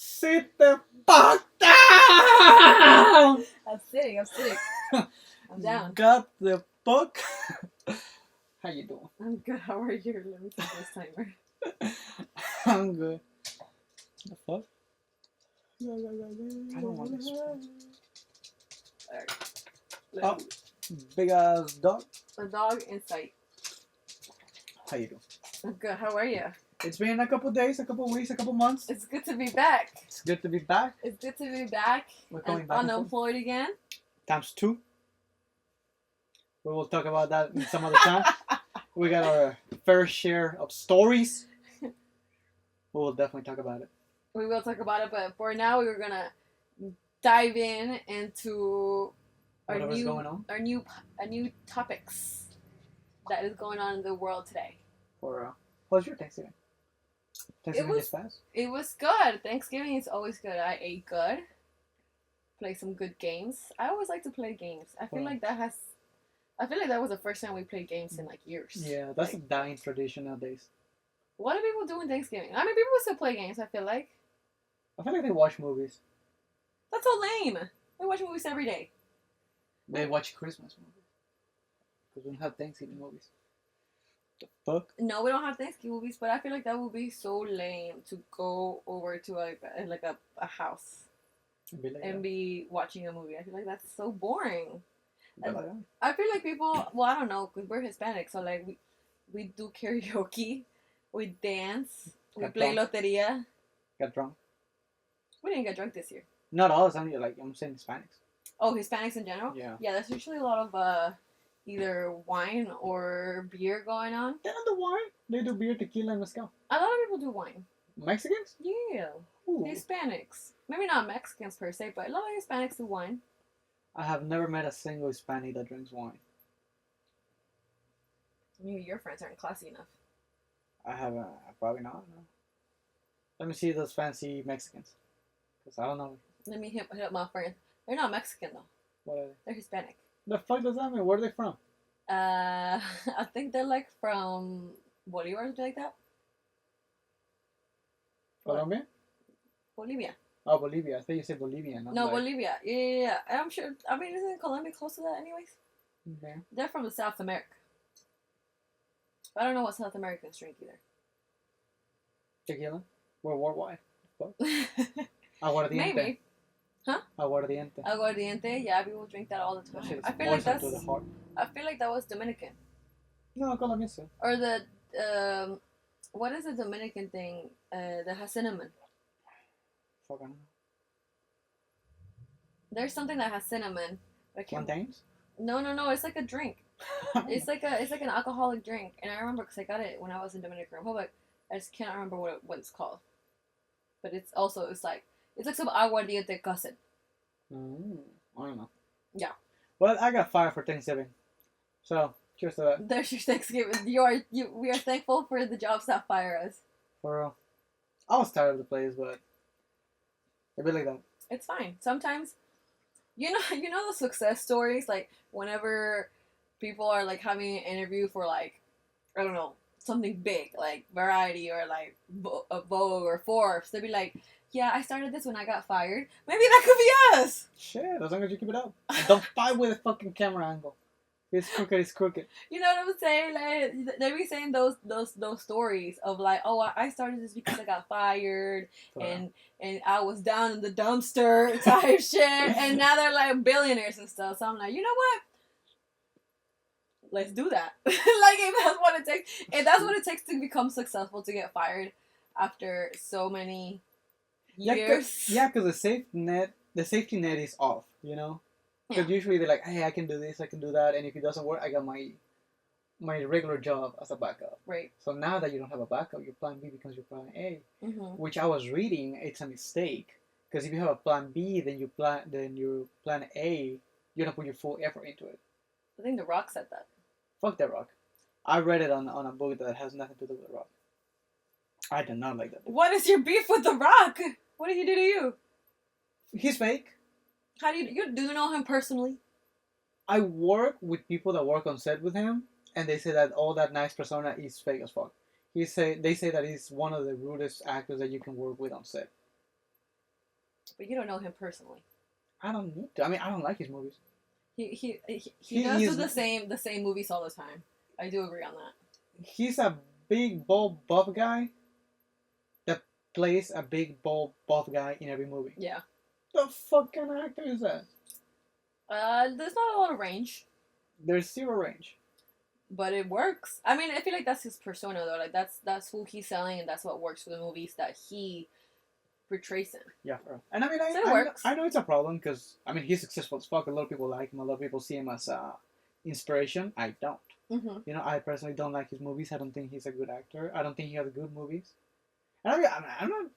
Sit the fuck down! I'm sitting. I'm down. Got the fuck? How you doing? I'm good. How are you? Let me take this timer. I'm good. The fuck? I don't want this one. Alright. Oh, big ass dog. A dog in sight. How you doing? I'm good. How are you? It's been a couple days, a couple weeks, a couple months. It's good to be back. It's good to be back. It's good to be back. We're going and back and unemployed again. Times 2. We will talk about that in some other time. We got our fair share of stories. We will definitely talk about it. We will talk about it, but for now we're gonna dive into Whatever's going on. our new topics that is going on in the world today. Or how's your Thanksgiving? Thanksgiving just passed. It was good. Thanksgiving is always good. I ate good. Play some good games. I always like to play games. I feel like that was the first time we played games in like years. Yeah, that's a dying tradition nowadays. What do people do in Thanksgiving? I mean, people still play games, I feel like. I feel like they watch movies. That's so lame. We watch movies every day. They watch Christmas movies. Because we don't have Thanksgiving movies. The fuck? No, we don't have Thanksgiving movies, but I feel like that would be so lame to go over to a house and be watching a movie. I feel like that's so boring. I feel like people, well, I don't know, because we're Hispanic, so like we do karaoke, we dance, we play loteria. Got drunk? We didn't get drunk this year. Not all, I'm saying Hispanics. Oh, Hispanics in general? Yeah. Yeah, there's usually a lot of either wine or beer going on. They don't do wine. They do beer, tequila, and mezcal. A lot of people do wine. Mexicans? Yeah. Ooh. Hispanics. Maybe not Mexicans per se, but a lot of Hispanics do wine. I have never met a single Hispanic that drinks wine. Maybe your friends aren't classy enough. I haven't. Probably not. No. Let me see those fancy Mexicans. Because I don't know. Let me hit up my friends. They're not Mexican though. What are they? They're Hispanic. The fuck does that mean? Where are they from? I think they're like from Bolivar or something like that. Colombia? Bolivia. Oh, Bolivia. I thought you said Bolivian. No, like... Bolivia. Yeah. I'm sure. I mean, isn't Colombia close to that anyways? Okay. They're from South America. I don't know what South Americans drink either. Tequila? We're worldwide. Aguardiente. Maybe. Huh? Aguardiente. Aguardiente. Yeah, people drink that all the time. I feel like that's. I feel like that was Dominican. No, Colombian too. Or the what is the Dominican thing that has cinnamon? Fucking. There's something that has cinnamon. Plantains? No. It's like a drink. it's like an alcoholic drink, and I remember because I got it when I was in Dominican Republic. I just can't remember what it's called. But it's like some aguardiente cousin. I don't know. Yeah. Well, I got fired for Thanksgiving, so cheers to that. There's your Thanksgiving. We are thankful for the jobs that fire us. For real. I was tired of the place, but it'd be like that. It's fine. Sometimes, you know the success stories, like whenever people are like having an interview for like, I don't know, something big like Variety or like Vogue or Forbes, they'd be like, yeah, I started this when I got fired. Maybe that could be us. Shit, as long as you keep it up. And don't fight with a fucking camera angle. It's crooked. You know what I'm saying? Like they be saying those stories of like, oh, I started this because I got fired and I was down in the dumpster type shit, and now they're like billionaires and stuff. So I'm like, you know what? Let's do that. Like if that's what it takes to become successful, to get fired after so many years. Because the safety net is off, you know? Because usually they're like, hey, I can do this, I can do that, and if it doesn't work, I got my regular job as a backup. Right. So now that you don't have a backup, your plan B becomes your plan A, mm-hmm. which I was reading, it's a mistake. Because if you have a plan B, then your plan A, you don't put your full effort into it. I think The Rock said that. Fuck The Rock. I read it on a book that has nothing to do with The Rock. I do not like that book. What is your beef with The Rock? What did he do to you? He's fake. How do you know him personally? I work with people that work on set with him, and they say that all that nice persona is fake as fuck. They say that he's one of the rudest actors that you can work with on set. But you don't know him personally. I don't need to. I mean, I don't like his movies. He does do the same movies all the time. I do agree on that. He's a big, bald, buff guy that plays a big, bald, buff guy in every movie. Yeah. The fuck kind of actor is that? There's not a lot of range. There's zero range. But it works. I mean, I feel like that's his persona, though. Like, that's who he's selling, and that's what works for the movies that he portrays in. Yeah, and I mean, I know it's a problem because, I mean, he's successful as fuck. A lot of people like him. A lot of people see him as inspiration. I don't. Mm-hmm. You know, I personally don't like his movies. I don't think he's a good actor. I don't think he has good movies. And I mean,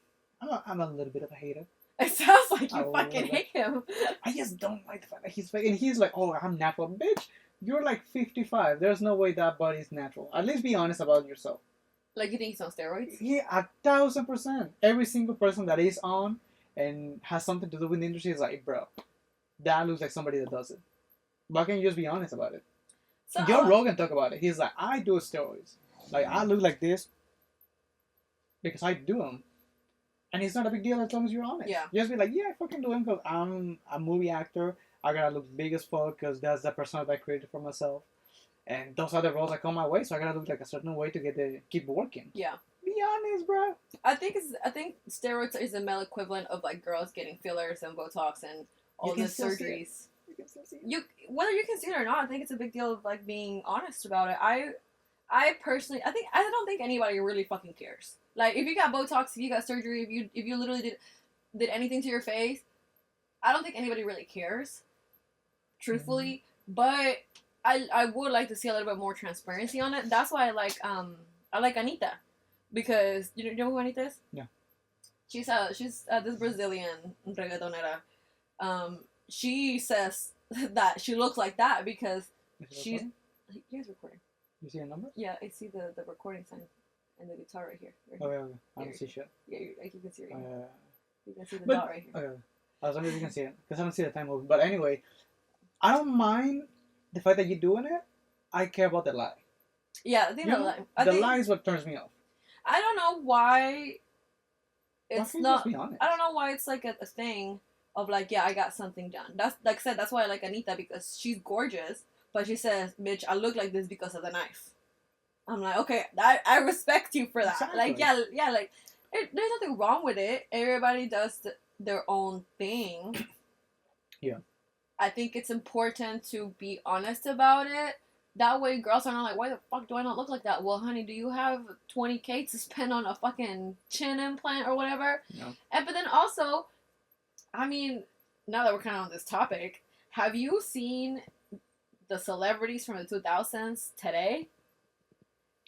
I'm a little bit of a hater. It sounds like you fucking hate him. I just don't like the fact that he's fake. And he's like, oh, I'm natural. Bitch, you're like 55. There's no way that body's natural. At least be honest about yourself. Like, you think he's on steroids? Yeah, 1,000%. Every single person that is on and has something to do with the industry is like, bro, that looks like somebody that does it. Why can't you just be honest about it? So, Joe Rogan talk about it. He's like, I do steroids. Like, I look like this because I do them. And it's not a big deal as long as you're honest. Yeah. Just be like, yeah, I fucking do them because I'm a movie actor. I gotta look big as fuck because that's the persona that I created for myself. And those are the roles that come my way, so I gotta look like a certain way to keep working. Yeah. Be honest, bro. I think steroids is the male equivalent of like girls getting fillers and Botox and all the surgeries. Whether you can see it or not, I think it's a big deal of like being honest about it. I personally, I don't think anybody really fucking cares. Like, if you got Botox, if you got surgery, if you literally did anything to your face, I don't think anybody really cares, truthfully. Mm-hmm. But I would like to see a little bit more transparency on it. That's why I like Anitta, because you know who Anitta is? Yeah. She's this Brazilian reggaetonera. She says that she looks like that because she's. You guys recording? You see a number? Yeah, I see the recording sign. And the guitar right here. Oh, yeah, okay. I don't see shit. Yeah, you can see it right here. You can see the dot right here. Okay. As long as you can see it. Because I don't see the time moving. But anyway, I don't mind the fact that you're doing it. I care about the lie. Yeah, I think the lie. The lie is what turns me off. I don't know why it's not... Be honest? I don't know why it's like a thing of like, yeah, I got something done. That's, like I said, that's why I like Anitta, because she's gorgeous. But she says, bitch, I look like this because of the knife. I'm like, okay, I respect you for that. Exactly. Like, yeah, like, there's nothing wrong with it. Everybody does their own thing. Yeah. I think it's important to be honest about it. That way, girls are not like, why the fuck do I not look like that? Well, honey, do you have $20K to spend on a fucking chin implant or whatever? No. But then also, I mean, now that we're kind of on this topic, have you seen the celebrities from the 2000s today?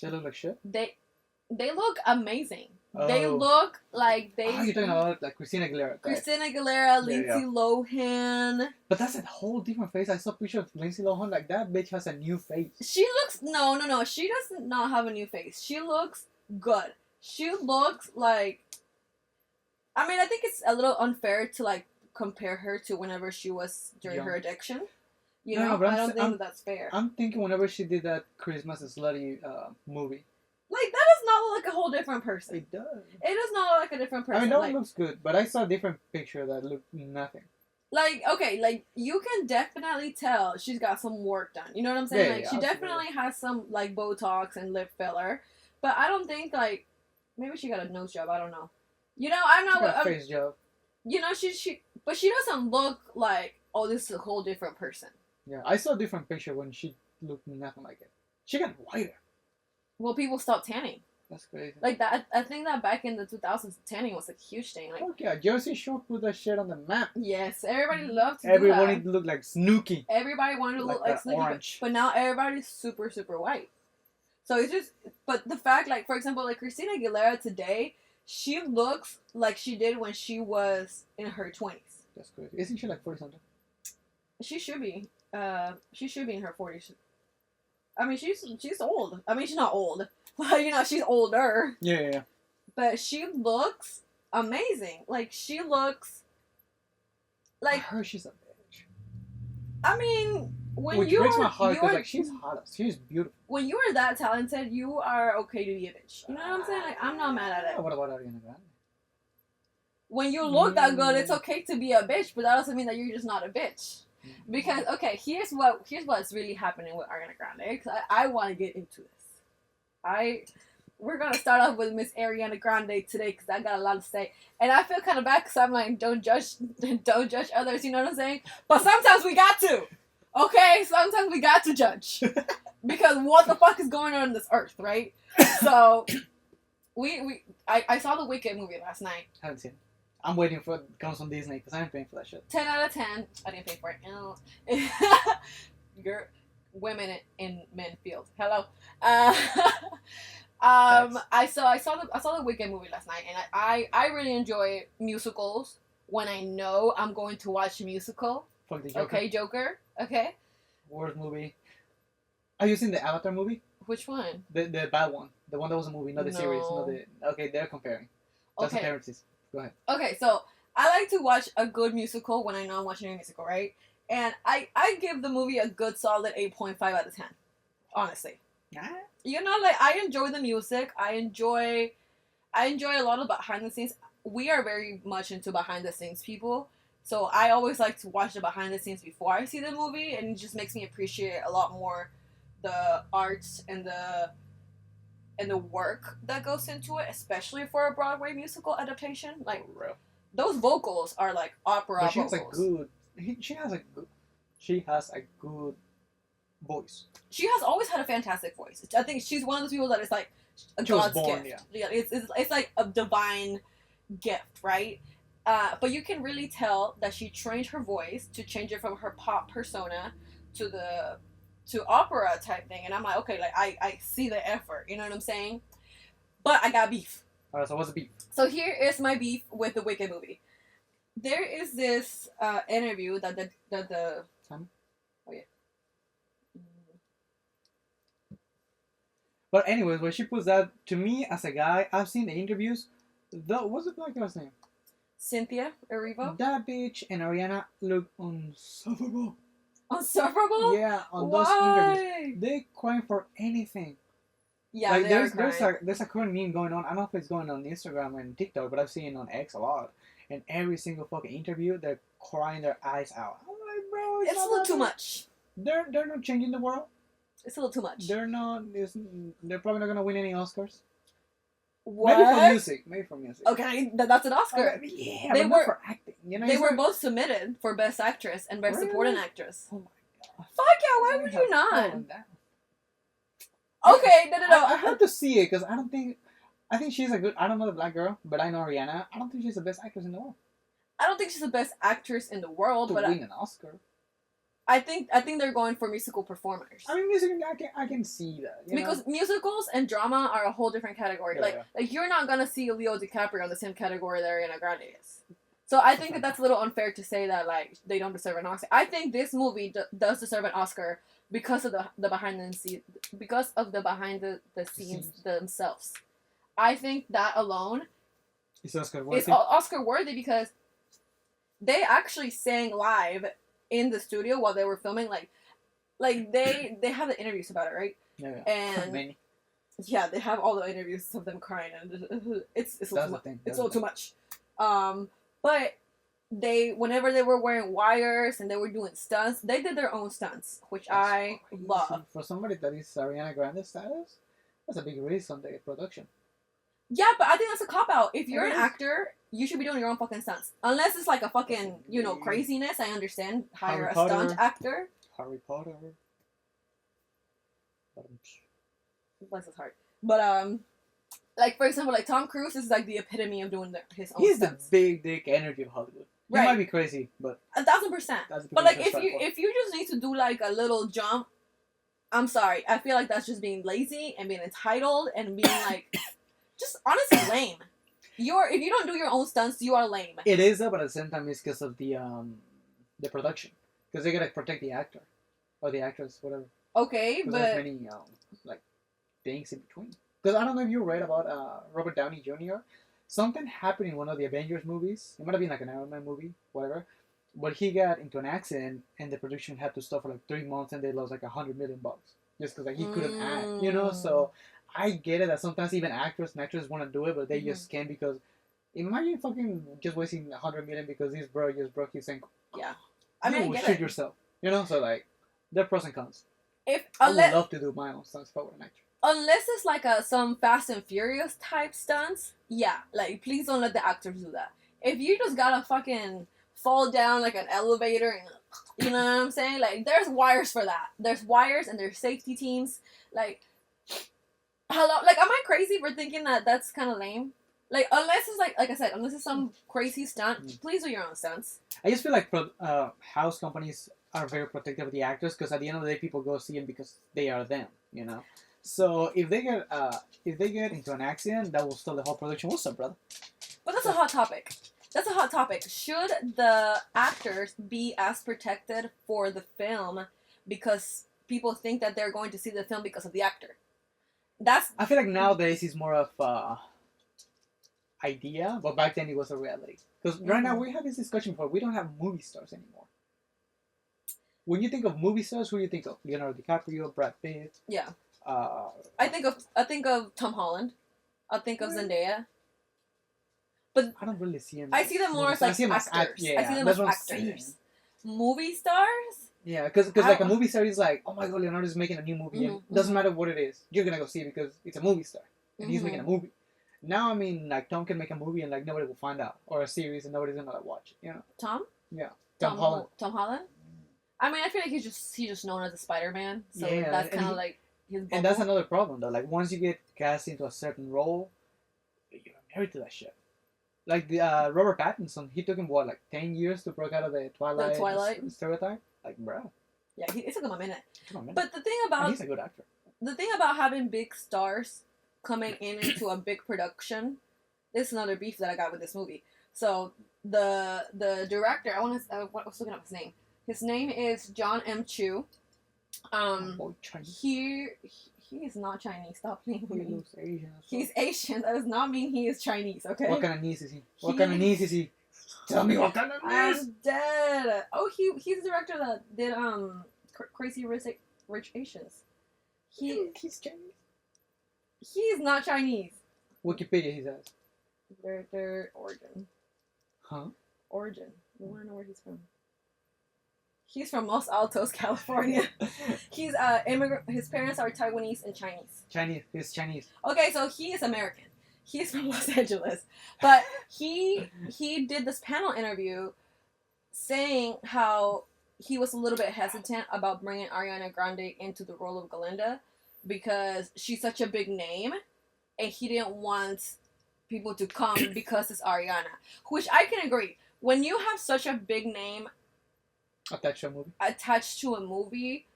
They look like shit? They look amazing. Oh. They look like they... Oh, you're talking about like Christina Aguilera. Christina Aguilera, Lindsay Lohan. But that's a whole different face. I saw a picture of Lindsay Lohan. Like, that bitch has a new face. She looks... No. She does not have a new face. She looks good. She looks like... I mean, I think it's a little unfair to, like, compare her to whenever she was during her addiction. You know, I don't think that's fair. I'm thinking whenever she did that Christmas Slutty movie. Like, that does not look like a whole different person. It does. It does not look like a different person. I mean, that one looks good, but I saw a different picture that looked nothing. Like, okay, like, you can definitely tell she's got some work done. You know what I'm saying? Yeah, like, she definitely has some, like, Botox and lip filler. But I don't think, like, maybe she got a nose job. I don't know. You know, I'm not... She got a face job. You know, but she doesn't look like, oh, this is a whole different person. Yeah, I saw a different picture when she looked nothing like it. She got whiter. Well, people stopped tanning. That's crazy. Like, that, I think that back in the 2000s, tanning was a huge thing. Like, fuck yeah, Jersey Shore put that shit on the map. Yes, everybody loved to Everybody looked like Snooki. Everybody wanted to look like Snooki. But now everybody's super, super white. So it's just, but the fact, like, for example, like, Christina Aguilera today, she looks like she did when she was in her 20s. That's crazy. Isn't she like 40-something? She should be. She should be in her 40s. I mean, she's old. I mean, she's not old. Well, you know, she's older. Yeah. But she looks amazing. Like, she looks like... I heard she's a bitch. I mean, Which breaks my heart because, like, she's hot. She's beautiful. When you are that talented, you are okay to be a bitch. You know what I'm saying? Like, I'm not mad at it. What about Ariana Grande? when you look that good, it's okay to be a bitch, but that doesn't mean that you're just not a bitch. Because okay, here's what's really happening with Ariana Grande. Because I want to get into this. We're gonna start off with Miss Ariana Grande today because I got a lot to say, and I feel kind of bad because I'm like, don't judge others. You know what I'm saying? But sometimes we got to. Okay, sometimes we got to judge because what the fuck is going on this earth, right? So I saw the Wicked movie last night. I haven't seen it. I'm waiting for it comes on Disney because I'm paying for that shit. 10 out of 10. I didn't pay for it. No. You're women in men field. Hello. I saw the Wicked movie last night, and I really enjoy musicals when I know I'm going to watch a musical. Fuck the Joker. Okay, Joker. Okay. Worst movie. Have you seen the Avatar movie? Which one? The bad one. The one that was a movie, not the series. Okay, they're comparing. Just okay. appearances. Go ahead. Okay, so I like to watch a good musical when I know I'm watching a musical, right? And I give the movie a good solid 8.5 out of 10. Honestly. You know, like, I enjoy the music. I enjoy a lot of behind the scenes. We are very much into behind the scenes people. So I always like to watch the behind the scenes before I see the movie, and it just makes me appreciate a lot more the arts and the work that goes into it, especially for a Broadway musical adaptation. Like, those vocals are like opera vocals. She has a good voice. She has always had a fantastic voice. I think she's one of those people that is like a God's gift. Yeah, it's like a divine gift, right? But you can really tell that she trained her voice to change it from her pop persona to opera type thing, and I'm like, okay, like I see the effort, you know what I'm saying? But I got beef. Alright, so what's the beef? So here is my beef with the Wicked movie. There is this interview that the Time? Oh yeah. But anyways, when she puts that, to me as a guy, I've seen the interviews. What's the black girl's name? Cynthia Erivo. That bitch and Ariana look unsufferable. Unsufferable? Yeah, on those interviews. They crying for anything. Yeah, like there's a current meme going on. I don't know if it's going on Instagram and TikTok, but I've seen it on X a lot. And every single fucking interview, they're crying their eyes out. I'm like, bro, it's a little too much. They're not changing the world. It's a little too much. They're probably not gonna win any Oscars. What? Maybe for music. Okay, that's an Oscar. Yeah, but not for acting. You know, they were both submitted for Best Actress and Best Supporting Actress. Oh my god. Fuck yeah! Why would you not? Okay, no. I have to see it because I think she's a good. I don't know the black girl, but I know Rihanna. I don't think she's the best actress in the world. I don't think she's the best actress in the world, to but win an Oscar. I think they're going for musical performers. I mean, music. I can see that because musicals and drama are a whole different category. Yeah, like you're not gonna see Leo DiCaprio in the same category that Ariana Grande is. So I think that's a little unfair to say that like they don't deserve an Oscar. I think this movie does deserve an Oscar because of the behind the scenes, because of the behind the scenes themselves. I think that alone is Oscar-worthy. Oscar-worthy because they actually sang live in the studio while they were filming. Like they have the interviews about it, right? Yeah. And yeah, they have all the interviews of them crying, and it's a little too much. But whenever they were wearing wires and they were doing stunts, they did their own stunts, which I love. For somebody that is Ariana Grande status, that's a big risk on the production. Yeah, but I think that's a cop-out. If you're an actor, you should be doing your own fucking stunts. Unless it's like a fucking, craziness, I understand. Hire a stunt actor. Harry Potter. Bless his heart. But, like, for example, like, Tom Cruise is, like, the epitome of doing his own stunts. He's the big dick energy of Hollywood. Right. He might be crazy, but... 1,000%. But, like, if you just need to do, like, a little jump, I'm sorry. I feel like that's just being lazy and being entitled and being, like... just honestly lame. If you don't do your own stunts, you are lame. It is, but at the same time, it's because of the production. Because they gotta protect the actor or the actress, whatever. Okay, but there's many like things in between. Because I don't know if you read about Robert Downey Jr. Something happened in one of the Avengers movies. It might have been like an Iron Man movie, whatever. But he got into an accident, and the production had to stop for like 3 months, and they lost like $100 million just because like he couldn't act, So I get it that sometimes even actors and actresses want to do it, but they just can't because Imagine fucking just wasting 100 million because this bro just broke his ankle. Yeah. I mean, you will shoot yourself. You know, so like, there are pros and cons. I would love to do my own stunts if I were an actor. Unless it's like some Fast and Furious type stunts, yeah, like please don't let the actors do that. If you just gotta fucking fall down like an elevator and you know what I'm saying, like there's wires for that. There's wires and there's safety teams. Like, hello, like am I crazy for thinking that that's kind of lame? Like unless it's like I said, unless it's some crazy stunt, please do your own stunts. I just feel like house companies are very protective of the actors because at the end of the day, people go see them because they are them, you know. So if they get into an accident, that will stop the whole production. What's up, brother? But that's a hot topic. That's a hot topic. Should the actors be as protected for the film because people think that they're going to see the film because of the actor? I feel like nowadays it's more of idea, but back then it was a reality. Because right now we had this discussion before. We don't have movie stars anymore. When you think of movie stars, who do you think of? Leonardo DiCaprio, Brad Pitt. Yeah. I think of Tom Holland. I think of Zendaya. But I don't really see him. I see them more as like actors. I see them as actors. Movie stars? Yeah, because like a movie star is like, oh my god, Leonardo's making a new movie. And it doesn't matter what it is, you're gonna go see it because it's a movie star and he's making a movie. Now I mean, like Tom can make a movie and like nobody will find out, or a series and nobody's gonna like, watch it. You know? Tom? Yeah. Tom Holland. Tom Holland? I mean, I feel like he's just known as a Spider-Man, so that's kind of like his bubble. And that's another problem though. Like once you get cast into a certain role, you're married to that shit. Like the Robert Pattinson, he took him what, like 10 years to break out of the Twilight stereotype. Like, bro. Yeah, it took him a minute. But the thing about he's a good actor. The thing about having big stars coming into a big production, this is another beef that I got with this movie. So the director, I was looking up his name. His name is John M. Chu. He is not Chinese. Stop playing with me. Asian. He's Asian. That does not mean he is Chinese. Okay. What kind of niece is he? What kind of niece is he? Tell me what kind of niece. I'm dead. Oh, he's the director that did Crazy Rich Asians. He's Chinese. He's not Chinese. Wikipedia, he says. Their origin. Huh? Origin. We want to know where he's from. He's from Los Altos, California. He's immigrant. His parents are Taiwanese and Chinese. He's Chinese. Okay, so he is American. He's from Los Angeles, but he did this panel interview saying how he was a little bit hesitant about bringing Ariana Grande into the role of Glinda because she's such a big name, and he didn't want people to come because it's Ariana, which I can agree. When you have such a big name attached to a movie,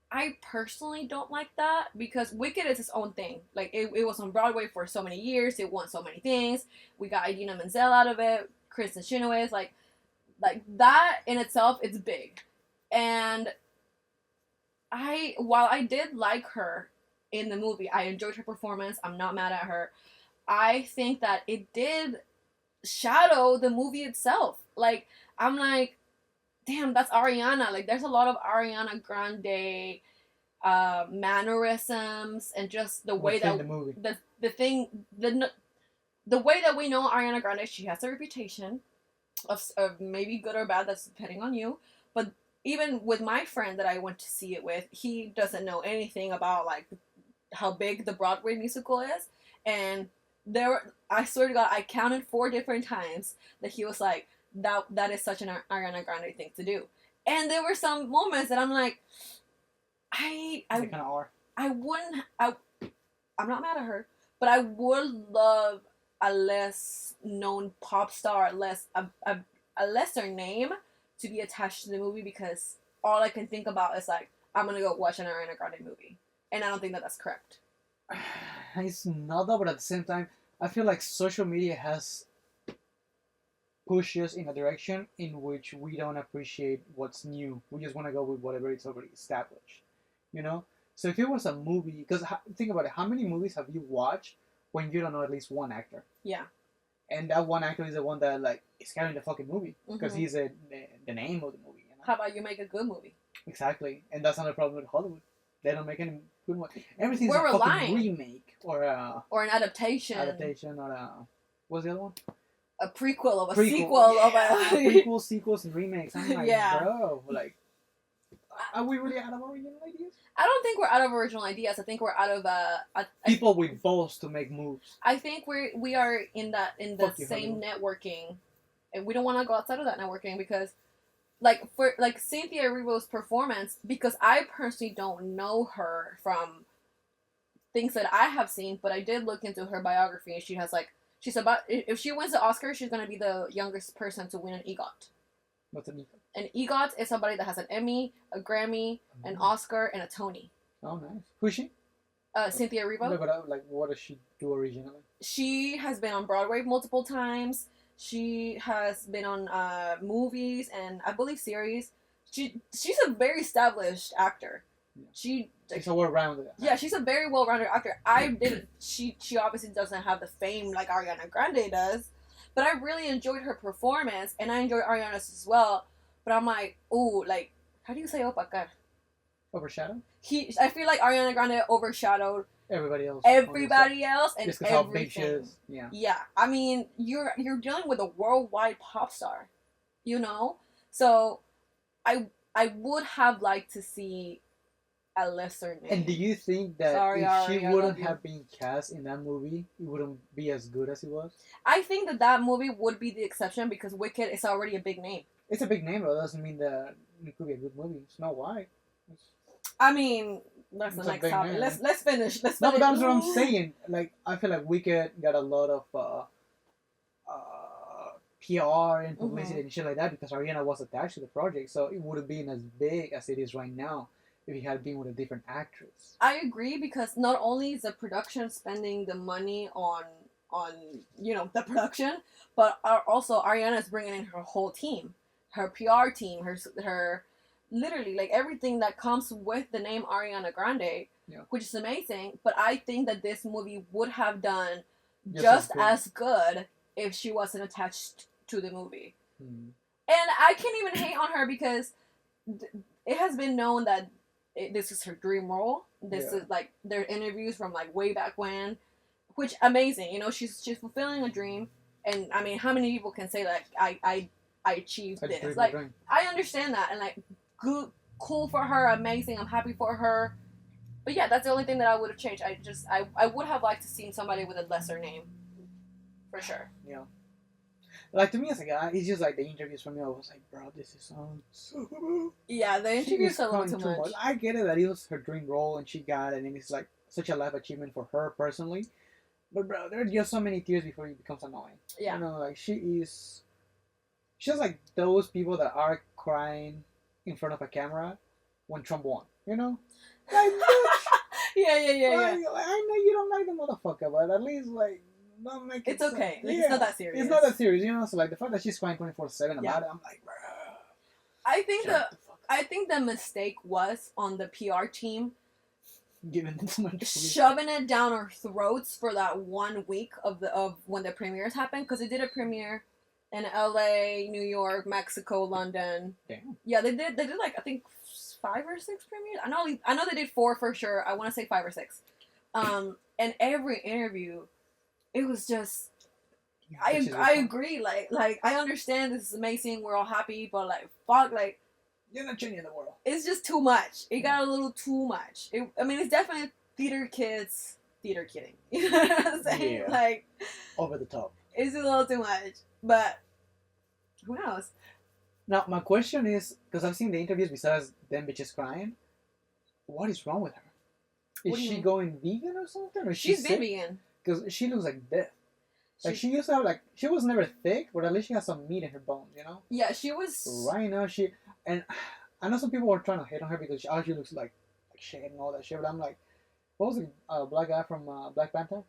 I personally don't like that because Wicked is its own thing. Like, it was on Broadway for so many years. It won so many things. We got Idina Menzel out of it. Kristen Chenoweth. Like that in itself, it's big. And while I did like her in the movie, I enjoyed her performance. I'm not mad at her. I think that it did shadow the movie itself. Like, I'm like, damn, that's Ariana. Like, there's a lot of Ariana Grande mannerisms and just the way that the way that we know Ariana Grande. She has a reputation of maybe good or bad. That's depending on you. But even with my friend that I went to see it with, he doesn't know anything about like how big the Broadway musical is. And I swear to God, I counted 4 different times that he was like, that is such an Ariana Grande thing to do. And there were some moments that I'm like, I kind of are. I'm not mad at her, but I would love a less known pop star, a lesser name to be attached to the movie because all I can think about is like, I'm gonna go watch an Ariana Grande movie, and I don't think that that's correct. It's not that, but at the same time, I feel like social media has pushed us in a direction in which we don't appreciate what's new. We just want to go with whatever is already established, you know? So if it was a movie, because think about it, how many movies have you watched when you don't know at least one actor? Yeah. And that one actor is the one that like is carrying the fucking movie because he's the name of the movie. You know? How about you make a good movie? Exactly, and that's not a problem with Hollywood. They don't make any good one. Everything's a fucking remake or an adaptation. What's the other one? a prequel of a sequel of a prequel, sequels, and remakes. I'm like, yeah. bro, like, are we really out of original ideas? I don't think we're out of original ideas. I think we're out of people with balls to make moves. I think we are in the same networking, and we don't want to go outside of that networking because, like for like Cynthia Erivo's performance, because I personally don't know her from things that I have seen, but I did look into her biography, and she has like she's about if she wins the Oscar, she's gonna be the youngest person to win an EGOT. What's an EGOT? An EGOT is somebody that has an Emmy, a Grammy, an Oscar, and a Tony. Oh, nice. Who's she? Cynthia Erivo. No, but like, what does she do originally? She has been on Broadway multiple times. She has been on movies and I believe series. She's a very established actor. Yeah. She's a well-rounded actor. Yeah, she's a very well-rounded actor. She obviously doesn't have the fame like Ariana Grande does, but I really enjoyed her performance, and I enjoyed Ariana's as well. But I'm like, ooh, like, how do you say opacar? Overshadowed? I feel like Ariana Grande overshadowed everybody else, and just how big she is. Yeah. I mean, you're dealing with a worldwide pop star, you know. So, I would have liked to see a lesser name. And do you think that if she wouldn't have been cast in that movie, it wouldn't be as good as it was? I think that movie would be the exception because Wicked is already a big name. It's a big name, but it doesn't mean that it could be a good movie. Snow White. I mean, that's the next topic. Let's finish. No, but that's what I'm saying. Like, I feel like Wicked got a lot of PR and publicity and shit like that because Ariana was attached to the project, so it would have been as big as it is right now if it had been with a different actress. I agree because not only is the production spending the money on the production, but also Ariana is bringing in her whole team, her PR team, her literally like everything that comes with the name Ariana Grande, which is amazing. But I think that this movie would have done just as good if she wasn't attached to the movie. And I can't even hate on her because it has been known that this is her dream role. This is like their interviews from like way back when, which amazing. You know, she's fulfilling a dream. And I mean, how many people can say like I achieved this? Like I understand that, and like good, cool for her, amazing. I'm happy for her. But yeah, that's the only thing that I would have changed. I would have liked to see somebody with a lesser name, for sure. Yeah. Like, to me as a guy, it's just like the interviews for me. I was like, bro, this is so. Yeah, the interviews are a little too much. I get it that it was her dream role and she got it, and it's like such a life achievement for her personally. But bro, there are just so many tears before it becomes annoying. Yeah. You know, like she's like those people that are crying in front of a camera when Trump won. You know, like yeah. Like, I know you don't like the motherfucker, but at least like. Don't make it's okay. Like, it's not that serious. It's not that serious, you know. So like the fact that she's crying 24/7 about it, I'm like, bro. I think the mistake was on the PR team giving them so much shoving it down our throats for that 1 week of when the premieres happened, because they did a premiere in LA, New York, Mexico, London. Damn. Yeah, they did like I think 5 or 6 premieres. I know they did 4 for sure. I want to say 5 or 6. And every interview. It was just, I agree. Like I understand this is amazing. We're all happy, but like fuck, like you're not changing the world. It's just too much. It got a little too much. I mean, it's definitely theater kidding. You know what I'm saying? Yeah. Like over the top. It's a little too much, but who knows? Now my question is, because I've seen the interviews besides them bitches crying, what is wrong with her? Is she going vegan or something? Or she's been vegan. Because she looks like death. Like, she used to have, like, she was never thick, but at least she has some meat in her bones, you know? Yeah, she was... Right now, and I know some people were trying to hate on her because she looks like shit and all that shit, but I'm like, what was the black guy from Black Panther?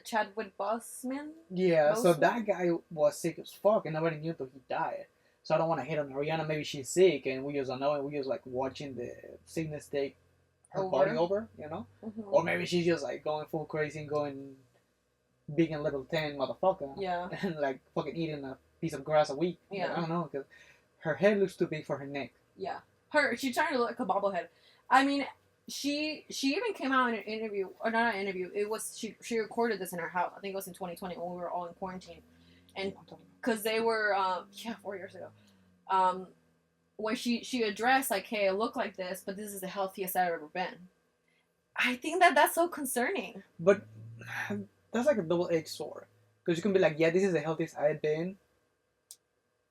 Chadwick Boseman? Yeah, Boseman? So that guy was sick as fuck, and nobody knew until he died. So I don't want to hate on Ariana. Maybe she's sick, and we just don't know, and we just, like, watching the sickness take her body over, you know? Or maybe she's just like going full crazy and going vegan level 10 motherfucker. Yeah. And like fucking eating a piece of grass a week. Yeah. I don't know, because her head looks too big for her neck. Yeah. She's trying to look like a bobblehead. I mean, she even came out in an interview, or not an interview, it was, she recorded this in her house. I think it was in 2020 when we were all in quarantine. and because they were 4 years ago, when she addressed like, hey, I look like this, but this is the healthiest I've ever been. I think that's so concerning. But that's like a double-edged sword, because you can be like, yeah, this is the healthiest I've been,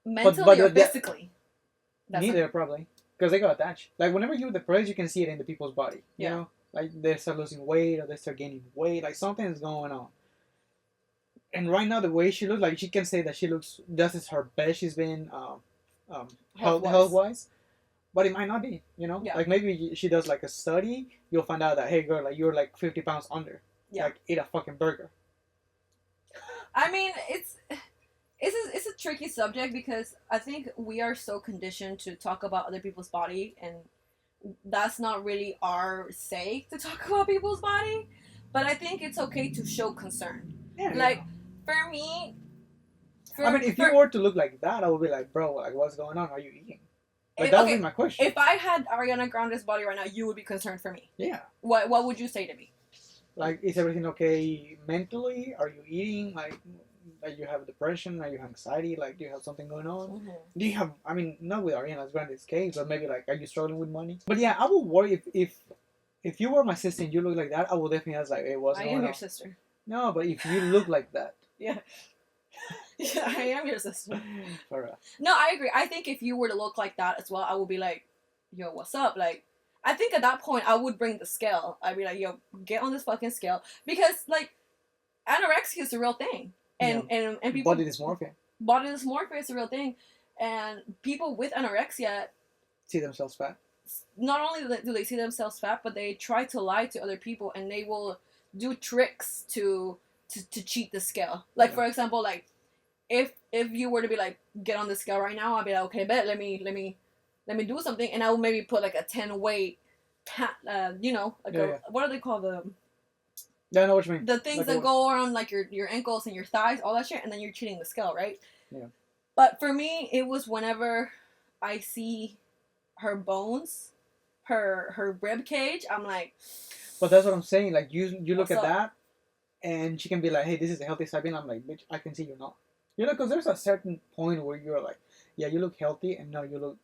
mentally or physically. Neither, probably, because they got attached. Like whenever you're depressed, you can see it in the people's body. You know, like they start losing weight or they start gaining weight. Like something is going on. And right now, the way she looks, like she can say that she looks, this is her best she's been health-wise. But it might not be, you know? Yeah. Like maybe she does like a study, you'll find out that, hey girl, like you're like 50 pounds under. Yeah. Like eat a fucking burger. I mean, it's a tricky subject because I think we are so conditioned to talk about other people's body, and that's not really our say to talk about people's body. But I think it's okay to show concern. Yeah. Like, for me... if you were to look like that, I would be like, bro, like what's going on? Are you eating? Like, that would be my question. If I had Ariana Grande's body right now, you would be concerned for me. Yeah. What would you say to me? Like, is everything okay mentally? Are you eating? Like you have depression? Are you have anxiety? Like, do you have something going on? Mm-hmm. Do you have, I mean, not with Ariana Grande's case, but maybe like, are you struggling with money? But yeah, I would worry if you were my sister and you look like that, I would definitely ask like, hey, what's going on? I am your sister. No, but if you look like that. Yeah. Yeah, I am your sister. No, I agree. I think if you were to look like that as well, I would be like, yo, what's up? Like, I think at that point, I would bring the scale. I'd be like, yo, get on this fucking scale. Because, like, anorexia is a real thing. And people... Body dysmorphia. Body dysmorphia is a real thing. And people with anorexia... see themselves fat. Not only do they see themselves fat, but they try to lie to other people. And they will do tricks to cheat the scale. Like, for example, like... If you were to be like, get on the scale right now, I'd be like, okay, bet, let me do something, and I would maybe put like a 10 weight, you know, like what are they called, Yeah, I know what you mean. The things like that go around like your ankles and your thighs, all that shit, and then you're cheating the scale, right? Yeah. But for me, it was whenever I see her bones, her rib cage, I'm like. But that's what I'm saying. Like you look at that, and she can be like, hey, this is the healthiest I've been. I'm like, bitch, I can see you're not. You know, because there's a certain point where you're like, yeah, you look healthy, and no, you look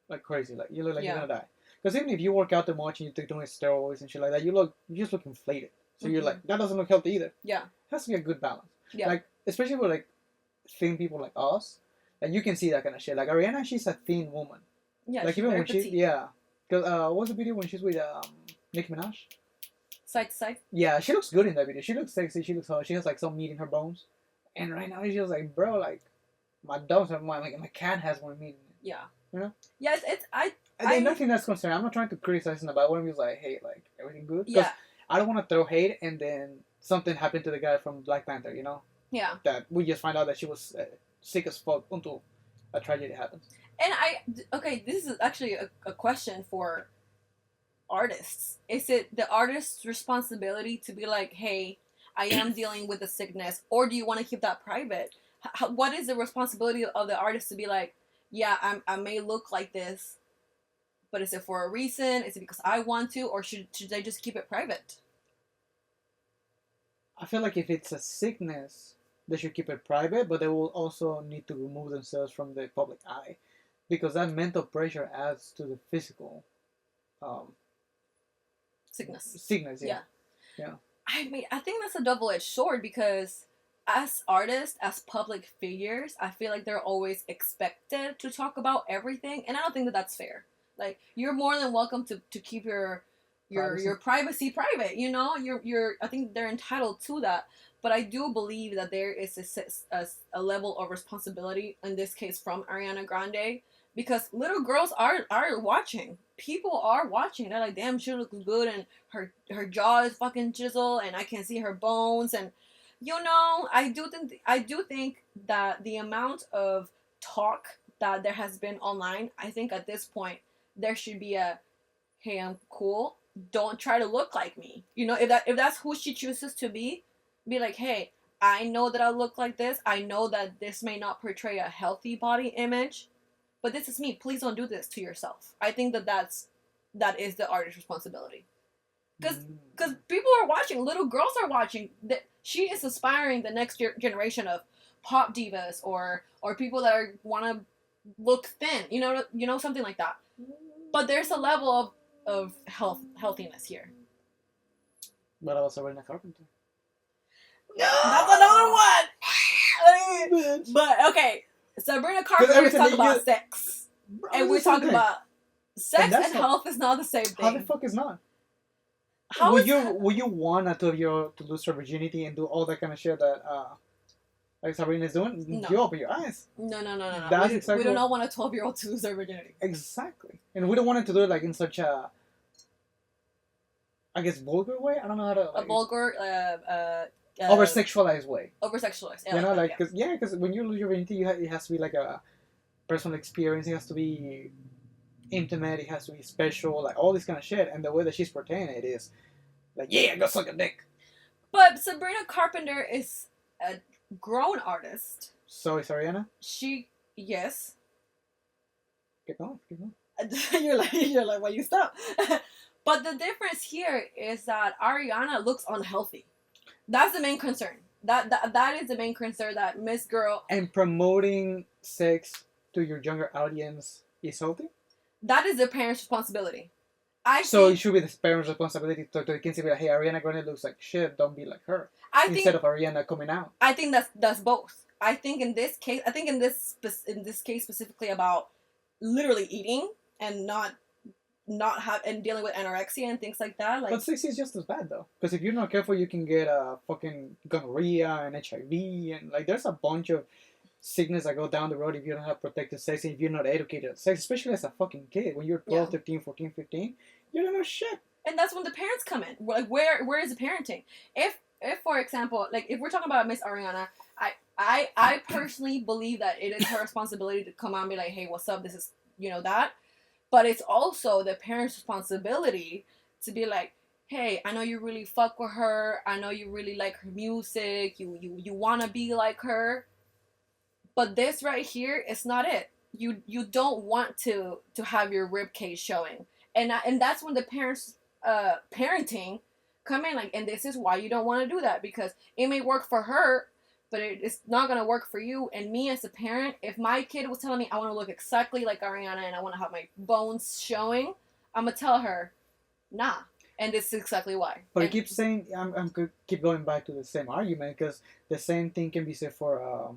like crazy. Like, you look like you're gonna die. Because even if you work out too much and you're doing steroids and shit like that, you just look inflated. So you're like, that doesn't look healthy either. Yeah. It has to be a good balance. Yeah. Like, especially with, like, thin people like us, like, you can see that kind of shit. Like, Ariana, she's a thin woman. Yeah, like, even when she, yeah. Because, what was the video when she's with, Nicki Minaj? Side to side? Yeah, she looks good in that video. She looks sexy. She looks hot. She has, like, some meat in her bones. And right now, she's like, bro, like, my dogs have my cat has more meat in it. Yeah. You know? Yeah, I nothing that's concerned. I'm not trying to criticize him about what he's like, hey, like, everything good? Yeah. I don't want to throw hate and then something happened to the guy from Black Panther, you know? Yeah. That we just find out that she was sick as fuck until a tragedy happens. And okay, this is actually a question for artists. Is it the artist's responsibility to be like, hey, I am dealing with a sickness, or do you want to keep that private? What is the responsibility of the artist to be like, yeah, I may look like this, but is it for a reason? Is it because I want to, or should they just keep it private? I feel like if it's a sickness, they should keep it private, but they will also need to remove themselves from the public eye, because that mental pressure adds to the physical sickness. Yeah. I mean, I think that's a double-edged sword, because as artists, as public figures, I feel like they're always expected to talk about everything, and I don't think that that's fair. Like, you're more than welcome to keep your privacy private, you know? I think they're entitled to that, but I do believe that there is a level of responsibility, in this case from Ariana Grande, because little girls are watching. People are watching. They're like, damn, she looks good, and her jaw is fucking chisel, and I can see her bones, and you know, I do think that the amount of talk that there has been online, I think at this point there should be a, hey, I'm cool. Don't try to look like me. You know, if that's who she chooses to be like, hey, I know that I look like this. I know that this may not portray a healthy body image, but this is me. Please don't do this to yourself. I think that is the artist's responsibility. Because people are watching. Little girls are watching. She is inspiring the next generation of pop divas or people that want to look thin, you know, something like that. But there's a level of healthiness here. What about Sabrina Carpenter? No! That's another one! But, okay, Sabrina Carpenter is talking about sex. Bro, and we're talking about sex and health is not the same thing. How the fuck is not? Would you want a 12-year-old to lose her virginity and do all that kind of shit that like Sabrina is doing? No. You open your eyes. No. That's exactly. We do not want a 12-year-old to lose their virginity. Exactly. And we don't want it to do it like in such a, I guess, vulgar way. I don't know how to. Like, a vulgar, over-sexualized way. Over-sexualized. Yeah, you know, like, because when you lose your virginity, it has to be like a personal experience. It has to be intimate. It has to be special. Like all this kind of shit. And the way that she's portraying it is like, yeah, go suck a dick. But Sabrina Carpenter is a grown artist. So is Ariana? Yes. Keep going. You're like, why you stop? But the difference here is that Ariana looks unhealthy. That's the main concern. That is the main concern, that Miss Girl. And promoting sex to your younger audience is healthy? That is the parents' responsibility. So it should be the parents' responsibility to the kids to be like, hey, Ariana Grande looks like shit, don't be like her. Instead of Ariana coming out. I think that's both. I think in this case case specifically about literally eating and not and dealing with anorexia and things like that. Like, but sex is just as bad though, because if you're not careful, you can get fucking gonorrhea and HIV, and like there's a bunch of sickness that go down the road if you don't have protected sex and if you're not educated at sex, especially as a fucking kid. When you're 12, 13, 14, 15, you don't know shit. And that's when the parents come in. Like, where is the parenting? If for example, like if we're talking about Miss Ariana, I personally believe that it is her responsibility to come out and be like, hey, what's up? This is, that. But it's also the parents' responsibility to be like, hey, I know you really fuck with her. I know you really like her music. You want to be like her. But this right here is not it. You don't want to have your rib cage showing. And that's when the parents parenting come in, like, and this is why you don't want to do that, because it may work for her, but it's not going to work for you. And me as a parent, if my kid was telling me I want to look exactly like Ariana and I want to have my bones showing, I'm going to tell her, nah. And this is exactly why. But I keep saying, I'm keep going back to the same argument, because the same thing can be said for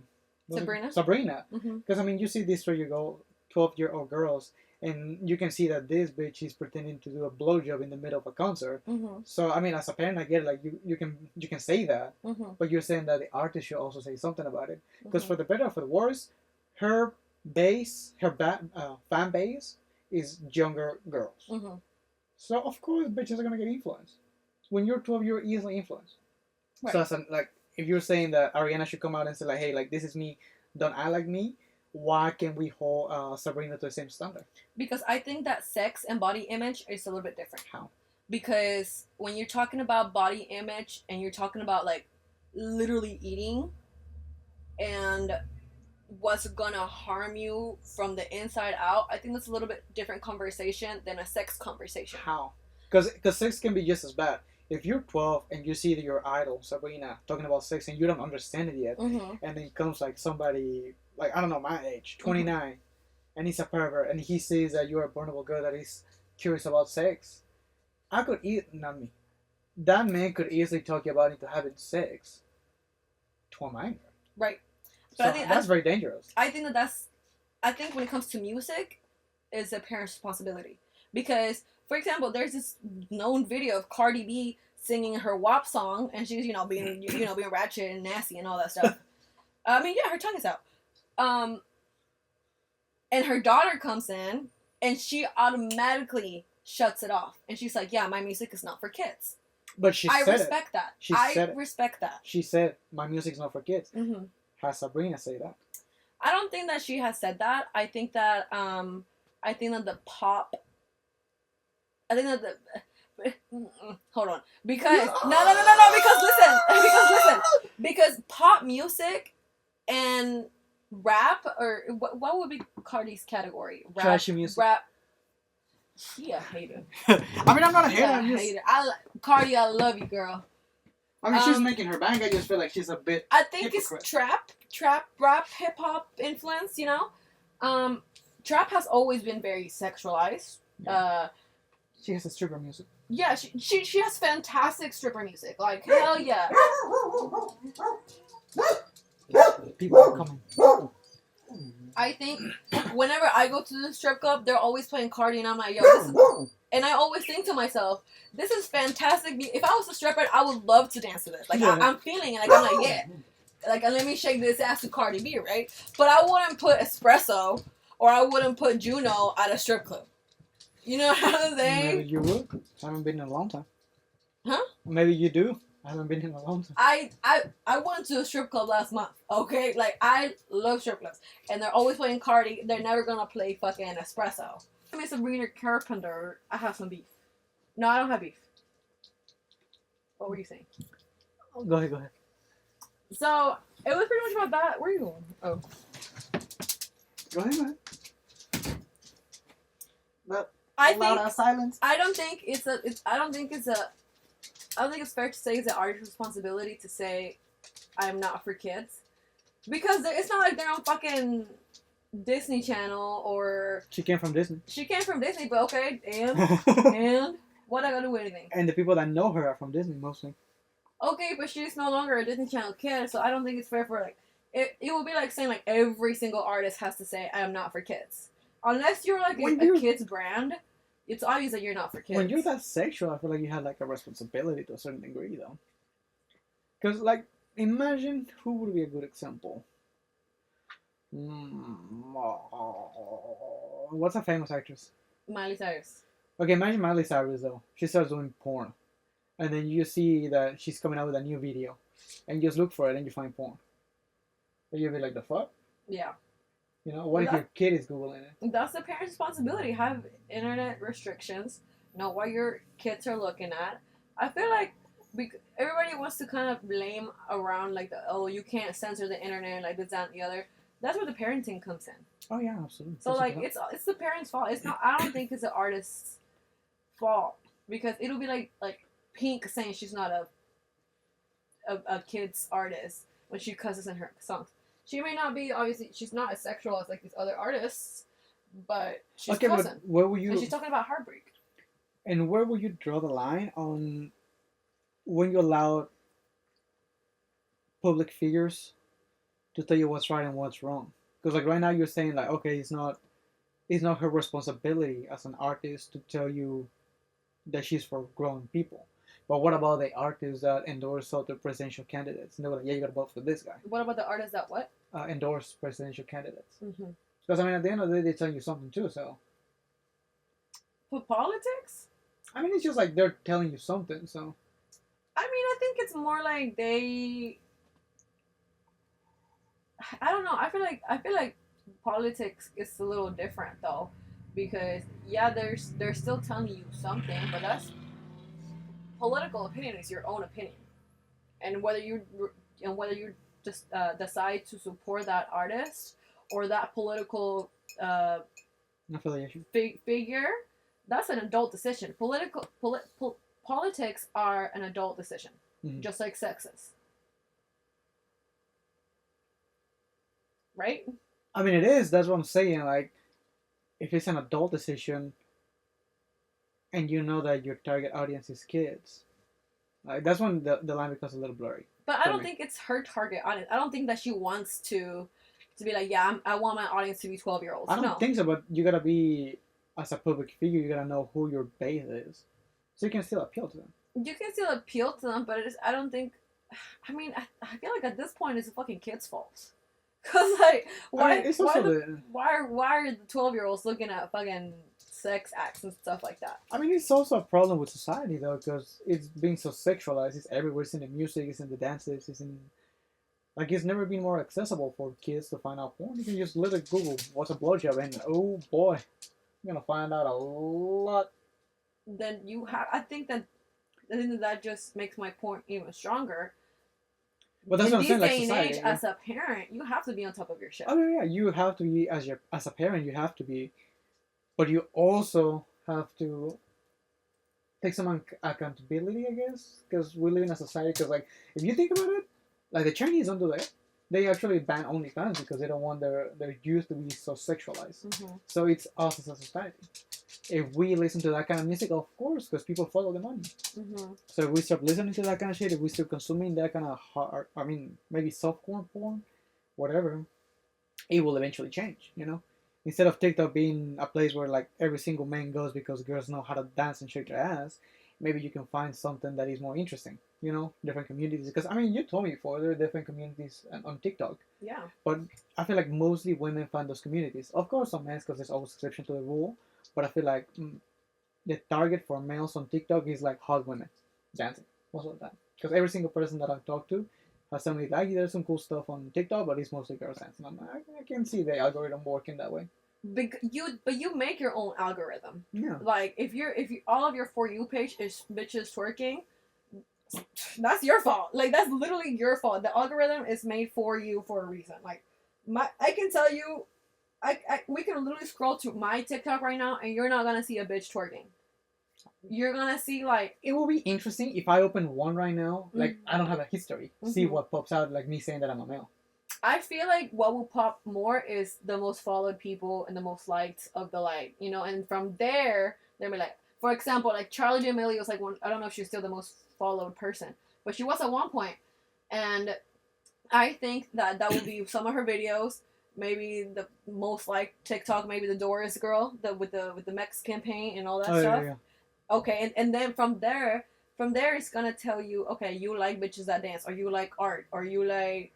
Sabrina. Because, I mean, you see these 12-year-old girls, and you can see that this bitch is pretending to do a blowjob in the middle of a concert. So, I mean, as a parent, I get it. Like, you can say that, but you're saying that the artist should also say something about it. Because for the better or for the worse, her fan base is younger girls. So, of course, bitches are going to get influenced. When you're 12, you're easily influenced. Right. So, if you're saying that Ariana should come out and say, like, hey, like, this is me, don't act like me, why can't we hold Sabrina to the same standard? Because I think that sex and body image is a little bit different. How? Because when you're talking about body image and you're talking about, like, literally eating and what's gonna harm you from the inside out, I think that's a little bit different conversation than a sex conversation. How? Because sex can be just as bad. If you're 12 and you see your idol, Sabrina, talking about sex and you don't understand it yet, and then comes like somebody, like, I don't know, my age, 29, and he's a pervert, and he sees that you're a vulnerable girl that is curious about sex, not me. That man could easily talk you about into having sex to a minor. Right. But so I think that's very dangerous. I think when it comes to music, it's a parent's responsibility. Because, for example, there's this known video of Cardi B singing her WAP song, and she's, being ratchet and nasty and all that stuff. I mean, yeah, her tongue is out. And her daughter comes in, and she automatically shuts it off. And she's like, yeah, my music is not for kids. But I respect that. I respect that. She said, my music's not for kids. Has Sabrina say that? I don't think that she has said that. I think that the pop... hold on. Because... No, because pop music and rap, or what would be Cardi's category? Rap, trashy music. Rap. She a hater. I mean, I'm not a hater. Cardi, I love you, girl. I mean, she's making her bank. I just feel like she's a bit. I think hypocrite. It's trap, rap, hip hop influence. You know, trap has always been very sexualized. Yeah. She has a stripper music. Yeah, she has fantastic stripper music. Like hell yeah. People are coming. I think whenever I go to the strip club, they're always playing Cardi, and I'm like, yo, this is... And I always think to myself, this is fantastic. If I was a stripper, I would love to dance to this. Like, yeah. I'm feeling it. Like, I'm like, yeah. Like, let me shake this ass to Cardi B, right? But I wouldn't put Espresso or I wouldn't put Juno at a strip club. You know what I'm saying? Maybe you would. I haven't been in a long time. Huh? Maybe you do. I haven't been in a long time. I went to a strip club last month, okay? Like, I love strip clubs. And they're always playing Cardi. They're never gonna play fucking Espresso. I mean, Sabrina Carpenter, I have some beef. No, I don't have beef. What were you saying? Go ahead. So, it was pretty much about that. Where are you going? Oh. Go ahead. But I think silence. I don't think it's fair to say it's the artist's responsibility to say I'm not for kids. Because it's not like they're on fucking Disney Channel or... She came from Disney. She came from Disney, but okay, and what I gotta do with anything? And the people that know her are from Disney, mostly. Okay, but she's no longer a Disney Channel kid, so I don't think it's fair for, like... It would be like saying, like, every single artist has to say, I am not for kids. Unless you're, like, a kid's brand, it's obvious that you're not for kids. When you're that sexual, I feel like you have, like, a responsibility to a certain degree, though. Because, like, imagine who would be a good example. What's a famous actress? Miley Cyrus. Okay, imagine Miley Cyrus, though. She starts doing porn. And then you see that she's coming out with a new video. And you just look for it and you find porn. And you'll be like, the fuck? Yeah. You know, what if your kid is Googling it? That's the parent's responsibility. Have internet restrictions. Know what your kids are looking at. I feel like everybody wants to kind of blame around, like, you can't censor the internet, like this, that, and the other. That's where the parenting comes in. Oh, yeah, absolutely. So, like, it's the parent's fault. It's not. I don't think it's the artist's fault. Because it'll be like Pink saying she's not a kid's artist when she cusses in her songs. She may not be, obviously, she's not as sexual as, like, these other artists, but she's cussing. But where will you... And she's talking about heartbreak. And where will you draw the line on when you allow public figures to tell you what's right and what's wrong? Because, like, right now you're saying, like, okay, it's not her responsibility as an artist to tell you that she's for grown people. But what about the artists that endorse other presidential candidates? And they're like, yeah, you gotta vote for this guy. What about the artists that what? Endorse presidential candidates. Mm-hmm. Because, I mean, at the end of the day, they tell you something too, so. For politics? I mean, it's just like they're telling you something, so. I mean, I think it's more like they... I don't know. I feel like politics is a little different, though. Because, yeah, they're still telling you something, but that's... Political opinion is your own opinion, and whether you just decide to support that artist or that political affiliation figure, that's an adult decision. Politics are an adult decision, just like sex is. Right? I mean, it is. That's what I'm saying. Like, if it's an adult decision. And you know that your target audience is kids. Like, that's when the line becomes a little blurry. But I don't think it's her target audience. I don't think that she wants to be like, yeah, I want my audience to be 12-year-olds. I don't think so, but you gotta be, as a public figure, you gotta know who your base is. So you can still appeal to them. You can still appeal to them, but I don't think... I mean, I feel like at this point it's a fucking kid's fault. Because, like, why are the 12-year-olds looking at fucking... sex acts and stuff like that? I mean, it's also a problem with society, though, because it's being so sexualized. It's everywhere. It's in the music, it's in the dances, it's in... Like, it's never been more accessible for kids to find out porn. You can just literally Google, what's a blowjob, and oh boy, you're gonna find out a lot. Then I think that just makes my point even stronger. But that's what I'm saying, like, in society, this day and age, as a parent, you have to be on top of your shit. Oh, yeah, you have to be, as a parent, you have to be... But you also have to take some accountability, I guess, because we live in a society. Because like, if you think about it, like the Chinese don't do that. They actually ban OnlyFans because they don't want their youth to be so sexualized. Mm-hmm. So it's us as a society. If we listen to that kind of music, of course, because people follow the money. Mm-hmm. So if we start listening to that kind of shit, if we start consuming that kind of hard, I mean, maybe softcore porn, whatever, it will eventually change, you know? Instead of TikTok being a place where like every single man goes because girls know how to dance and shake their ass, maybe you can find something that is more interesting, you know, different communities. Because I mean, you told me before there are different communities on TikTok. Yeah. But I feel like mostly women find those communities. Of course, some men, because there's always exception to the rule. But I feel like the target for males on TikTok is like hot women dancing most of the time. Because every single person that I've talked to has told me like, there's some cool stuff on TikTok, but it's mostly girls dancing. I'm like, I can see the algorithm working that way. But you make your own algorithm. Yeah. Like if all of your For You page is bitches twerking, that's your fault. Like that's literally your fault. The algorithm is made for you for a reason. Like I can tell you, we can literally scroll to my TikTok right now, and you're not gonna see a bitch twerking. You're gonna see like it will be interesting if I open one right now. Like I don't have a history. Mm-hmm. See what pops out. Like me saying that I'm a male. I feel like what will pop more is the most followed people and the most liked of the like, you know, and from there they'll be like, for example, like Charli D'Amelio was like one. I don't know if she's still the most followed person, but she was at one point, and I think that will be some of her videos. Maybe the most liked TikTok, maybe the Doris girl, with the Mex campaign and all that stuff. Yeah. Okay, and then from there it's gonna tell you, okay, you like bitches that dance, or you like art, or you like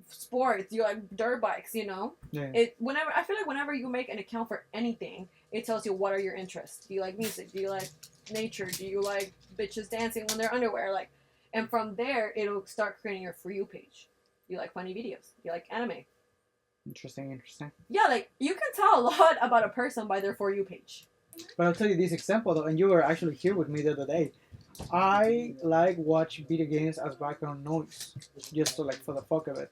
sports, you like dirt bikes, you know. Yeah. I feel like whenever you make an account for anything, it tells you what are your interests. Do you like music? Do you like nature? Do you like bitches dancing when they're underwear? Like, and from there it'll start creating your For You page. Do you like funny videos? Do you like anime? Interesting. Yeah, like you can tell a lot about a person by their For You page. But I'll tell you this example though, and you were actually here with me the other day. I like watch video games as background noise, just to, like for the fuck of it.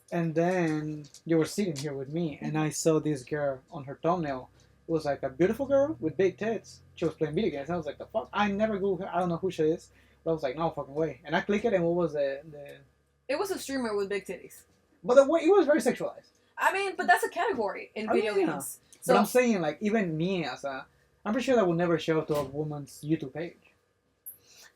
And then you were sitting here with me, and I saw this girl on her thumbnail. It was like a beautiful girl with big tits. She was playing video games. And I was like, the fuck? I never Googled her. I don't know who she is. But I was like, no fucking way. And I clicked it, and what was the... It was a streamer with big titties. But the way it was very sexualized. I mean, but that's a category in video games. So, but I'm saying, like, even me as a... I'm pretty sure that will never show up to a woman's YouTube page.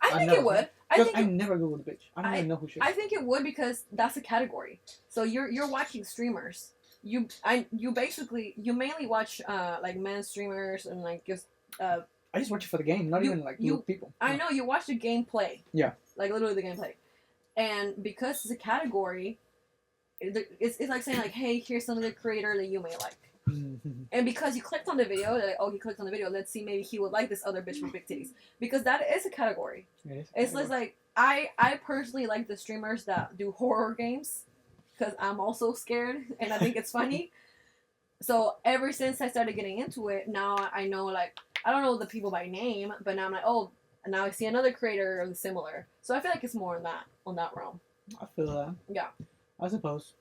I think it would. I never Googled the bitch. I don't even know who she is. I think it would because that's a category. So you're watching streamers. You mainly watch like men streamers and like just. I just watch it for the game, not even like people. I know you watch the gameplay. Yeah. Like literally the gameplay, and because it's a category, it's like saying like, hey, here's another creator that you may like. Mm-hmm. And because you clicked on the video, they're like, oh, he clicked on the video. Let's see, maybe he would like this other bitch with big titties. Because that is a category. It's like I personally like the streamers that do horror games because I'm also scared and I think it's funny. So ever since I started getting into it, now I know like I don't know the people by name, but now I'm like, oh, now I see another creator similar. So I feel like it's more on that realm. I feel that. Yeah. I suppose.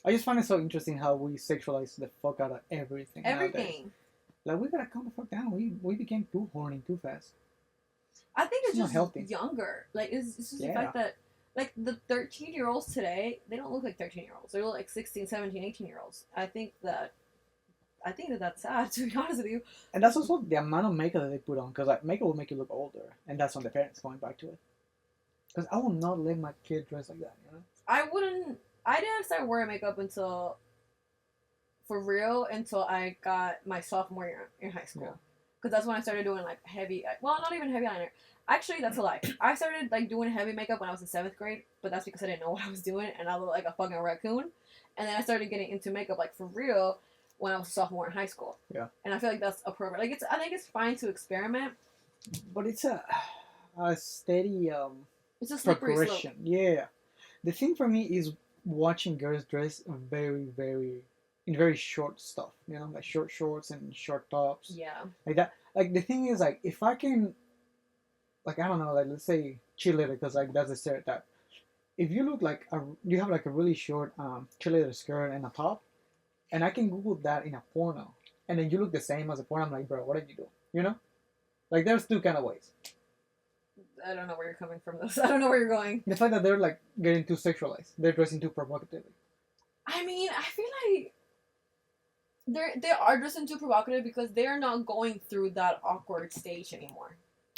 I just find it so interesting how we sexualize the fuck out of everything. Everything. Nowadays. Like, we gotta calm the fuck down. We became too horny too fast. I think it's just healthy. Younger. Like, it's just the fact that, like, the 13-year-olds today, they don't look like 13-year-olds. They look like 16, 17, 18-year-olds. I think that that's sad, to be honest with you. And that's also the amount of makeup that they put on. Because, like, makeup will make you look older. And that's on the parents going back to it. Because I will not let my kid dress like that, you know? I didn't start wearing makeup until I got my sophomore year in high school. Because that's when I started doing, like, heavy... Well, not even heavy eyeliner. Actually, that's a lie. I started, like, doing heavy makeup when I was in 7th grade, but that's because I didn't know what I was doing, and I looked like a fucking raccoon. And then I started getting into makeup, like, for real, when I was a sophomore in high school. Yeah. And I feel like that's appropriate. Like, I think it's fine to experiment. But it's a steady... it's a slippery progression. Slope. Yeah. The thing for me is... watching girls dress in very short stuff, you know, like short shorts and short tops. Yeah. Like that. Like the thing is, like if I can, like I don't know, like let's say cheerleader, because like that's a stereotype. If you look like you have like a really short cheerleader skirt and a top, and I can Google that in a porno, and then you look the same as a porno, I'm like, bro, what did you do? You know? Like, there's two kind of ways. I don't know where you're coming from. This. I don't know where you're going. The fact that they're like getting too sexualized, they're dressing too provocatively. I mean, I feel like they are dressing too provocative because they're not going through that awkward stage anymore.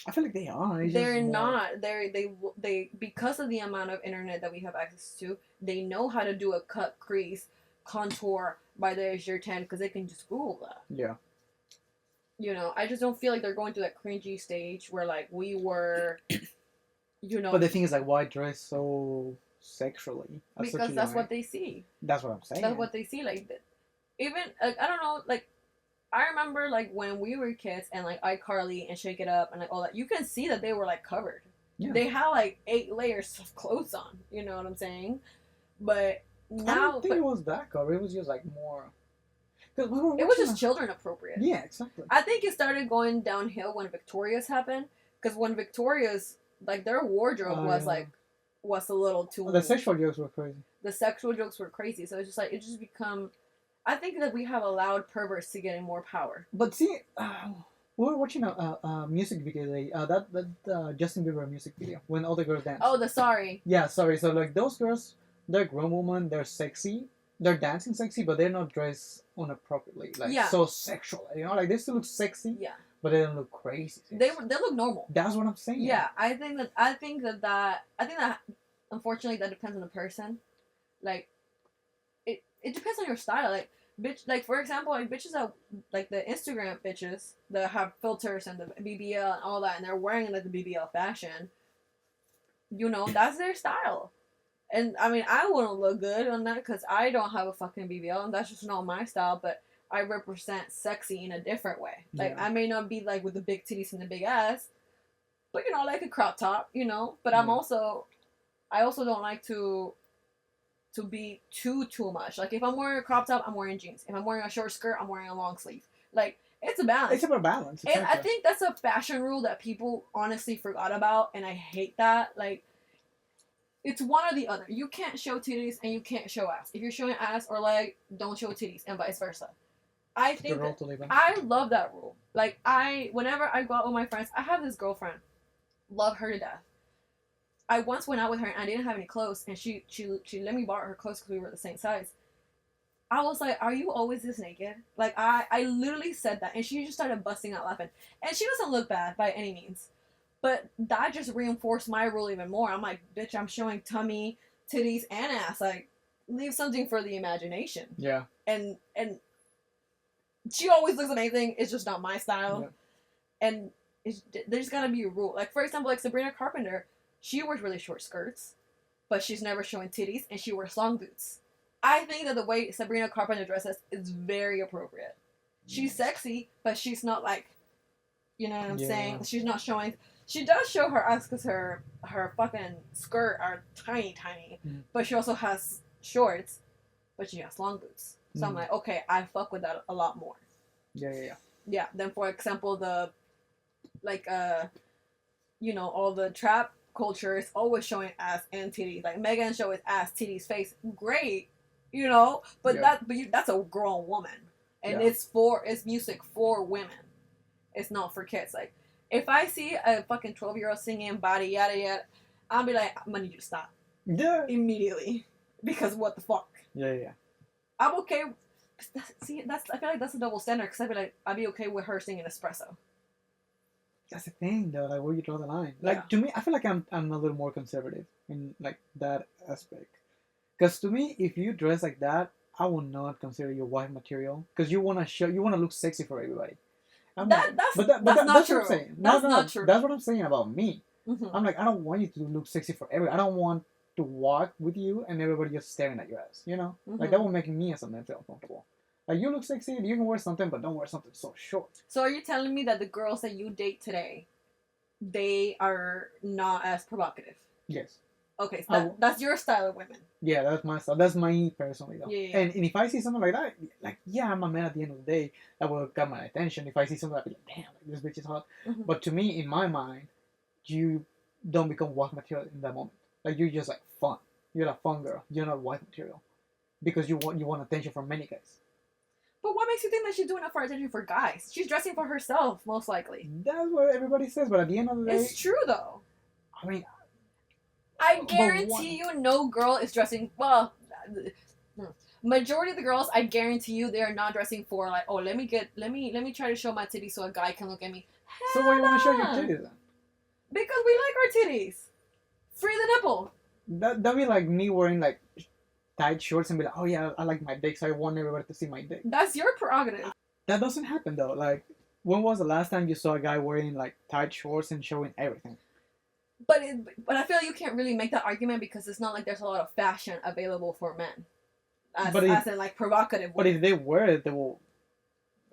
I feel like they are. They're not. They because of the amount of internet that we have access to, they know how to do a cut, crease, contour by the age of 10 because they can just Google that. Yeah. You know, I just don't feel like they're going through that cringy stage where like we were. You know. But the thing is, like, why dress so sexually? Because that's what they see. That's what I'm saying. That's what they see. Like, even like, I don't know, like. I remember, like, when we were kids and, like, iCarly and Shake It Up and, like, all that, you can see that they were, like, covered. Yeah. They had, like, 8 layers of clothes on. You know what I'm saying? But now... I don't think it was that covered. It was just, like, more... It was just children appropriate. Yeah, exactly. I think it started going downhill when Victoria's happened. Because when Victoria's, like, their wardrobe was, like, was a little too... The sexual jokes were crazy. The sexual jokes were crazy. So it's just, like, it just become... I think that we have allowed perverts to get more power. But see, we were watching a music video today. That Justin Bieber music video when all the girls dance. Oh, the Sorry. Yeah, sorry. So like those girls, they're grown women. They're sexy. They're dancing sexy, but they're not dressed inappropriately. Like so sexual. You know, like they still look sexy. Yeah. But they don't look crazy. They look normal. That's what I'm saying. Yeah, I think that unfortunately that depends on the person. Like. It depends on your style. Like, bitch, like, for example, like, bitches that, like, the Instagram bitches that have filters and the BBL and all that, and they're wearing, like, the BBL fashion, you know, that's their style. And, I mean, I wouldn't look good on that because I don't have a fucking BBL, and that's just not my style, but I represent sexy in a different way. Like, I may not be, like, with the big titties and the big ass, but, you know, like a crop top, you know, but I also don't like to be too much. Like, if I'm wearing a crop top, I'm wearing jeans. If I'm wearing a short skirt, I'm wearing a long sleeve. Like, it's a balance. It's about balance. Exactly. And I think that's a fashion rule that people honestly forgot about, and I hate that. Like, it's one or the other. You can't show titties and you can't show ass. If you're showing ass or leg, don't show titties, and vice versa. I think I love that rule. Like, whenever I go out with my friends, I have this girlfriend. Love her to death. I once went out with her and I didn't have any clothes, and she let me borrow her clothes because we were the same size. I was like, "Are you always this naked?" Like, I literally said that, and she just started busting out laughing. And she doesn't look bad by any means, but that just reinforced my rule even more. I'm like, "Bitch, I'm showing tummy, titties, and ass. Like, leave something for the imagination." Yeah. And she always looks amazing. It's just not my style. Yeah. And there's gotta be a rule. Like, for example, like Sabrina Carpenter. She wears really short skirts, but she's never showing titties, and she wears long boots. I think that the way Sabrina Carpenter dresses is very appropriate. She's sexy, but she's not like, you know what I'm saying? She's not showing. She does show her ass because her fucking skirt are tiny, but she also has shorts, but she has long boots. So I'm like, okay, I fuck with that a lot more. Yeah. Then, for example, you know, all the trap culture is always showing ass and titties. Like, Megan shows ass, titties, face. Great, you know, but that's a grown woman, and it's music for women. It's not for kids. Like, if I see a fucking 12-year-old singing body yada yada, I'll be like, I'm gonna need you to stop. Yeah. Immediately, because what the fuck? Yeah. I'm okay. I feel like that's a double standard because I'd be okay with her singing Espresso. That's the thing, though. Like, where you draw the line. Like, to me, I feel like I'm a little more conservative in, like, that aspect. Because to me, if you dress like that, I will not consider you wife material. Because you want to look sexy for everybody. That's not true. What I'm saying. That's not true. That's what I'm saying about me. Mm-hmm. I'm like, I don't want you to look sexy for everybody. I don't want to walk with you and everybody just staring at your ass. You know? Mm-hmm. Like, that will make me as a man feel uncomfortable. Like, you look sexy, you can wear something, but don't wear something so short. So are you telling me that the girls that you date today, they are not as provocative? Yes. Okay, so that's your style of women. Yeah, that's my style. That's my personally, though. Yeah. And if I see something like that, like, yeah, I'm a man at the end of the day. That will get my attention. If I see something, I'll be like, damn, like, this bitch is hot. Mm-hmm. But to me, in my mind, you don't become wife material in that moment. Like, you're just, like, fun. You're a fun girl. You're not wife material. Because you want attention from many guys. But what makes you think that she's doing it for attention for guys? She's dressing for herself, most likely. That's what everybody says, but at the end of the day... It's true, though. I mean... I guarantee you no girl is dressing... Well, majority of the girls, I guarantee you, they are not dressing for, like, oh, let me try to show my titties so a guy can look at me. So why you want to show your titties, then? Because we like our titties. Free the nipple. That'd be like me wearing, like, tight shorts and be like, oh yeah, I like my dick, so I want everybody to see my dick. That's your prerogative. That doesn't happen though. Like, when was the last time you saw a guy wearing like tight shorts and showing everything? But I feel like you can't really make that argument because it's not like there's a lot of fashion available for men. As in like provocative. But if they wear it, they will.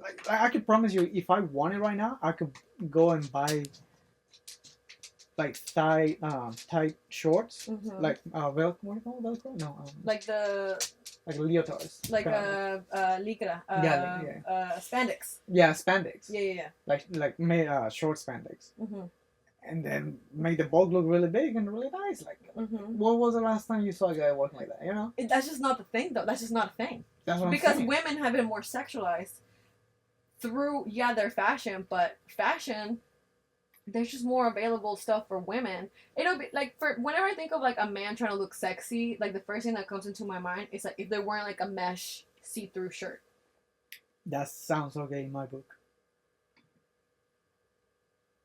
Like, I could promise you, if I want it right now, I could go and buy like tight shorts, like Velcro. What do you call it? Velcro? No. Like leotards. Like lycra. Spandex. Yeah, spandex. Yeah. Like made short spandex. And then make the bulk look really big and really nice. Like, what was the last time you saw a guy working like that? You know. That's just not the thing, though. That's just not a thing. That's what because I'm saying. Women have been more sexualized through their fashion, but fashion. There's just more available stuff for women. It'll be like whenever I think of like a man trying to look sexy, like the first thing that comes into my mind is like if they're wearing like a mesh see-through shirt. That sounds okay in my book.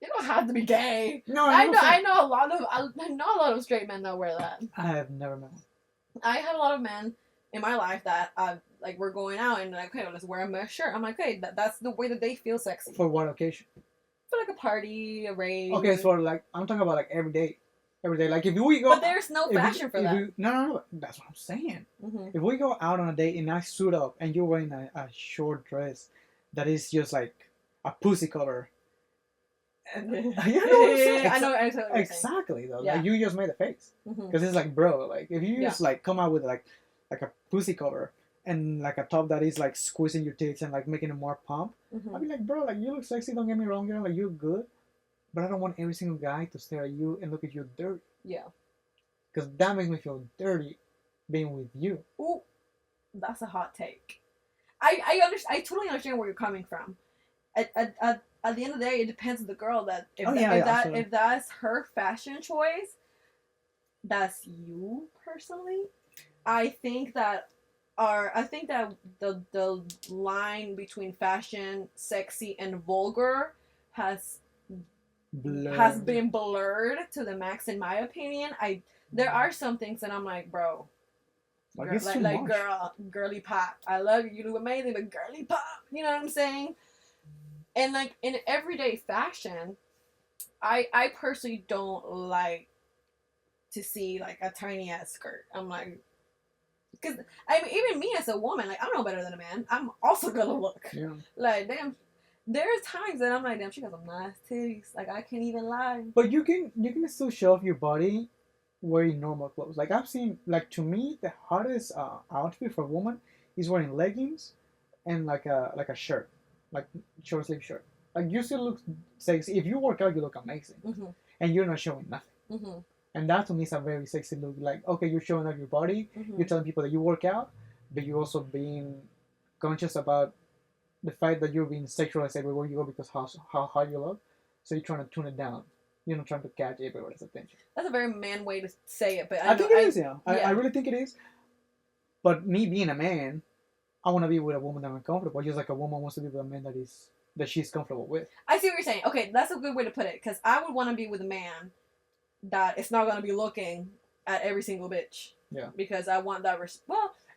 You don't have to be gay. No, I know a lot of straight men that wear that. I have never met one. I had a lot of men in my life that like we're going out and like, okay, let's wear a mesh shirt. I'm like, hey, that's the way that they feel sexy. For what occasion? For like a party, a rave. Okay, so like I'm talking about like every day. Like if we go. But there's no fashion for that. No. That's what I'm saying. If we go out on a date and I suit up and you're wearing a short dress that is just like a pussy cover. You know what I'm saying? I know exactly. Exactly though. Yeah. Like you just made a face because it's like, bro, like if you just like come out with like a pussy cover. And like a top that is like squeezing your tits and like making it more pump. I'd be like, bro, like you look sexy, don't get me wrong, like you're good. But I don't want every single guy to stare at you and look at you dirty. Yeah. Because that makes me feel dirty being with you. Ooh, that's a hot take. I totally understand where you're coming from. At the end of the day, it depends on the girl if that's her fashion choice, that's you personally. I think that the line between fashion, sexy, and vulgar has been blurred to the max, in my opinion. There are some things that I'm like, bro, girly pop. I love you. You look amazing, but girly pop. You know what I'm saying? And like in everyday fashion, I personally don't like to see like a tiny ass skirt. I'm like. Because, I mean, even me as a woman, like, I'm no better than a man. I'm also gonna look. Yeah. Like, damn, there's times that I'm like, damn, she got some nice titties. Like, I can't even lie. But you can still show off your body wearing normal clothes. Like, I've seen, like, to me, the hottest outfit for a woman is wearing leggings and, like a shirt. Like, short sleeve shirt. Like, you still look sexy. If you work out, you look amazing. And you're not showing nothing. And that to me is a very sexy look. Like, okay, you're showing off your body. You're telling people that you work out, but you're also being conscious about the fact that you're being sexualized everywhere you go because how hard you look. So you're trying to tune it down. You're not trying to catch everybody's attention. That's a very man way to say it, but I think it is. Yeah, I really think it is. But me being a man, I want to be with a woman that I'm comfortable. Just like a woman wants to be with a man that she's comfortable with. I see what you're saying. Okay, that's a good way to put it. Because I would want to be with a man that it's not gonna be looking at every single bitch. Yeah. Because I want that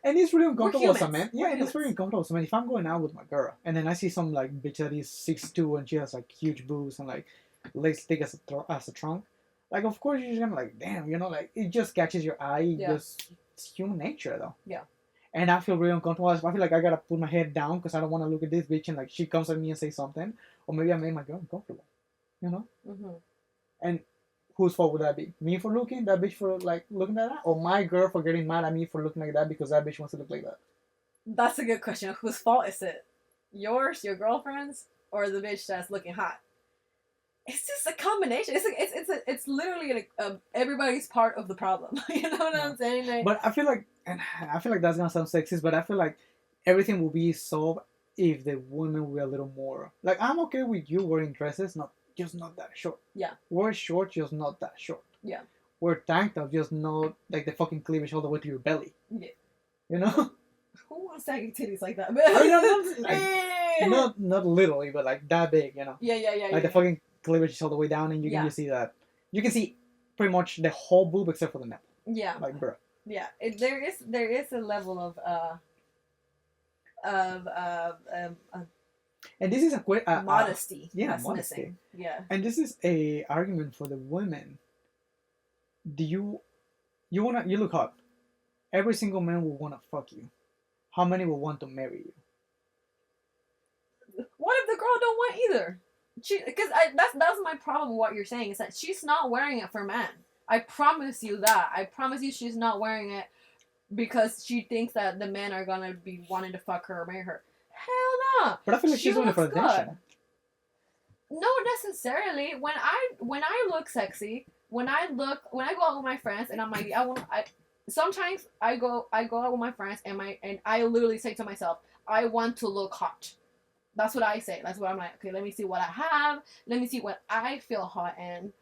and it's really uncomfortable as a man. Yeah, and it's really uncomfortable as a man. If I'm going out with my girl and then I see some like bitch that is 6'2" and she has like huge boobs and like legs thick as a trunk, like of course you're just gonna like, damn, you know, like it just catches your eye. It's human nature though. Yeah. And I feel really uncomfortable. I feel like I gotta put my head down because I don't want to look at this bitch and like she comes at me and say something, or maybe I made my girl uncomfortable. You know. And whose fault would that be? Me for looking? That bitch for like looking at that? Or my girl for getting mad at me for looking like that because that bitch wants to look like that? That's a good question. Whose fault is it? Yours, your girlfriend's, or the bitch that's looking hot? It's just a combination. It's literally everybody's part of the problem. You know what I'm saying? Like, but I feel like that's gonna sound sexist, but I feel like everything will be solved if the women were a little more like, I'm okay with you wearing dresses, not that short. Yeah. Wear short, just not that short. Yeah. Wear tank top, just not like the fucking cleavage all the way to your belly. Yeah. You know? Who wants saggy titties like that? I mean, not literally, but like that big, you know? Yeah. Like the fucking cleavage is all the way down, and you can just see that. You can see pretty much the whole boob except for the nipple. Yeah. Like, bro. Yeah. There is a level of and this is a modesty. Yeah, modesty. Missing. Yeah. And this is a argument for the women. Do you look hot? Every single man will wanna fuck you. How many will want to marry you? What if the girl don't want either? Because that's my problem with what you're saying, is that she's not wearing it for men. I promise you that. I promise you she's not wearing it because she thinks that the men are gonna be wanting to fuck her or marry her. Hell no. But I feel like she's doing it for attention. No, necessarily. When I look sexy, when I go out with my friends and I'm like, sometimes I go out with my friends and I literally say to myself, I want to look hot. That's what I say. That's what I'm like, okay, let me see what I have. Let me see what I feel hot in.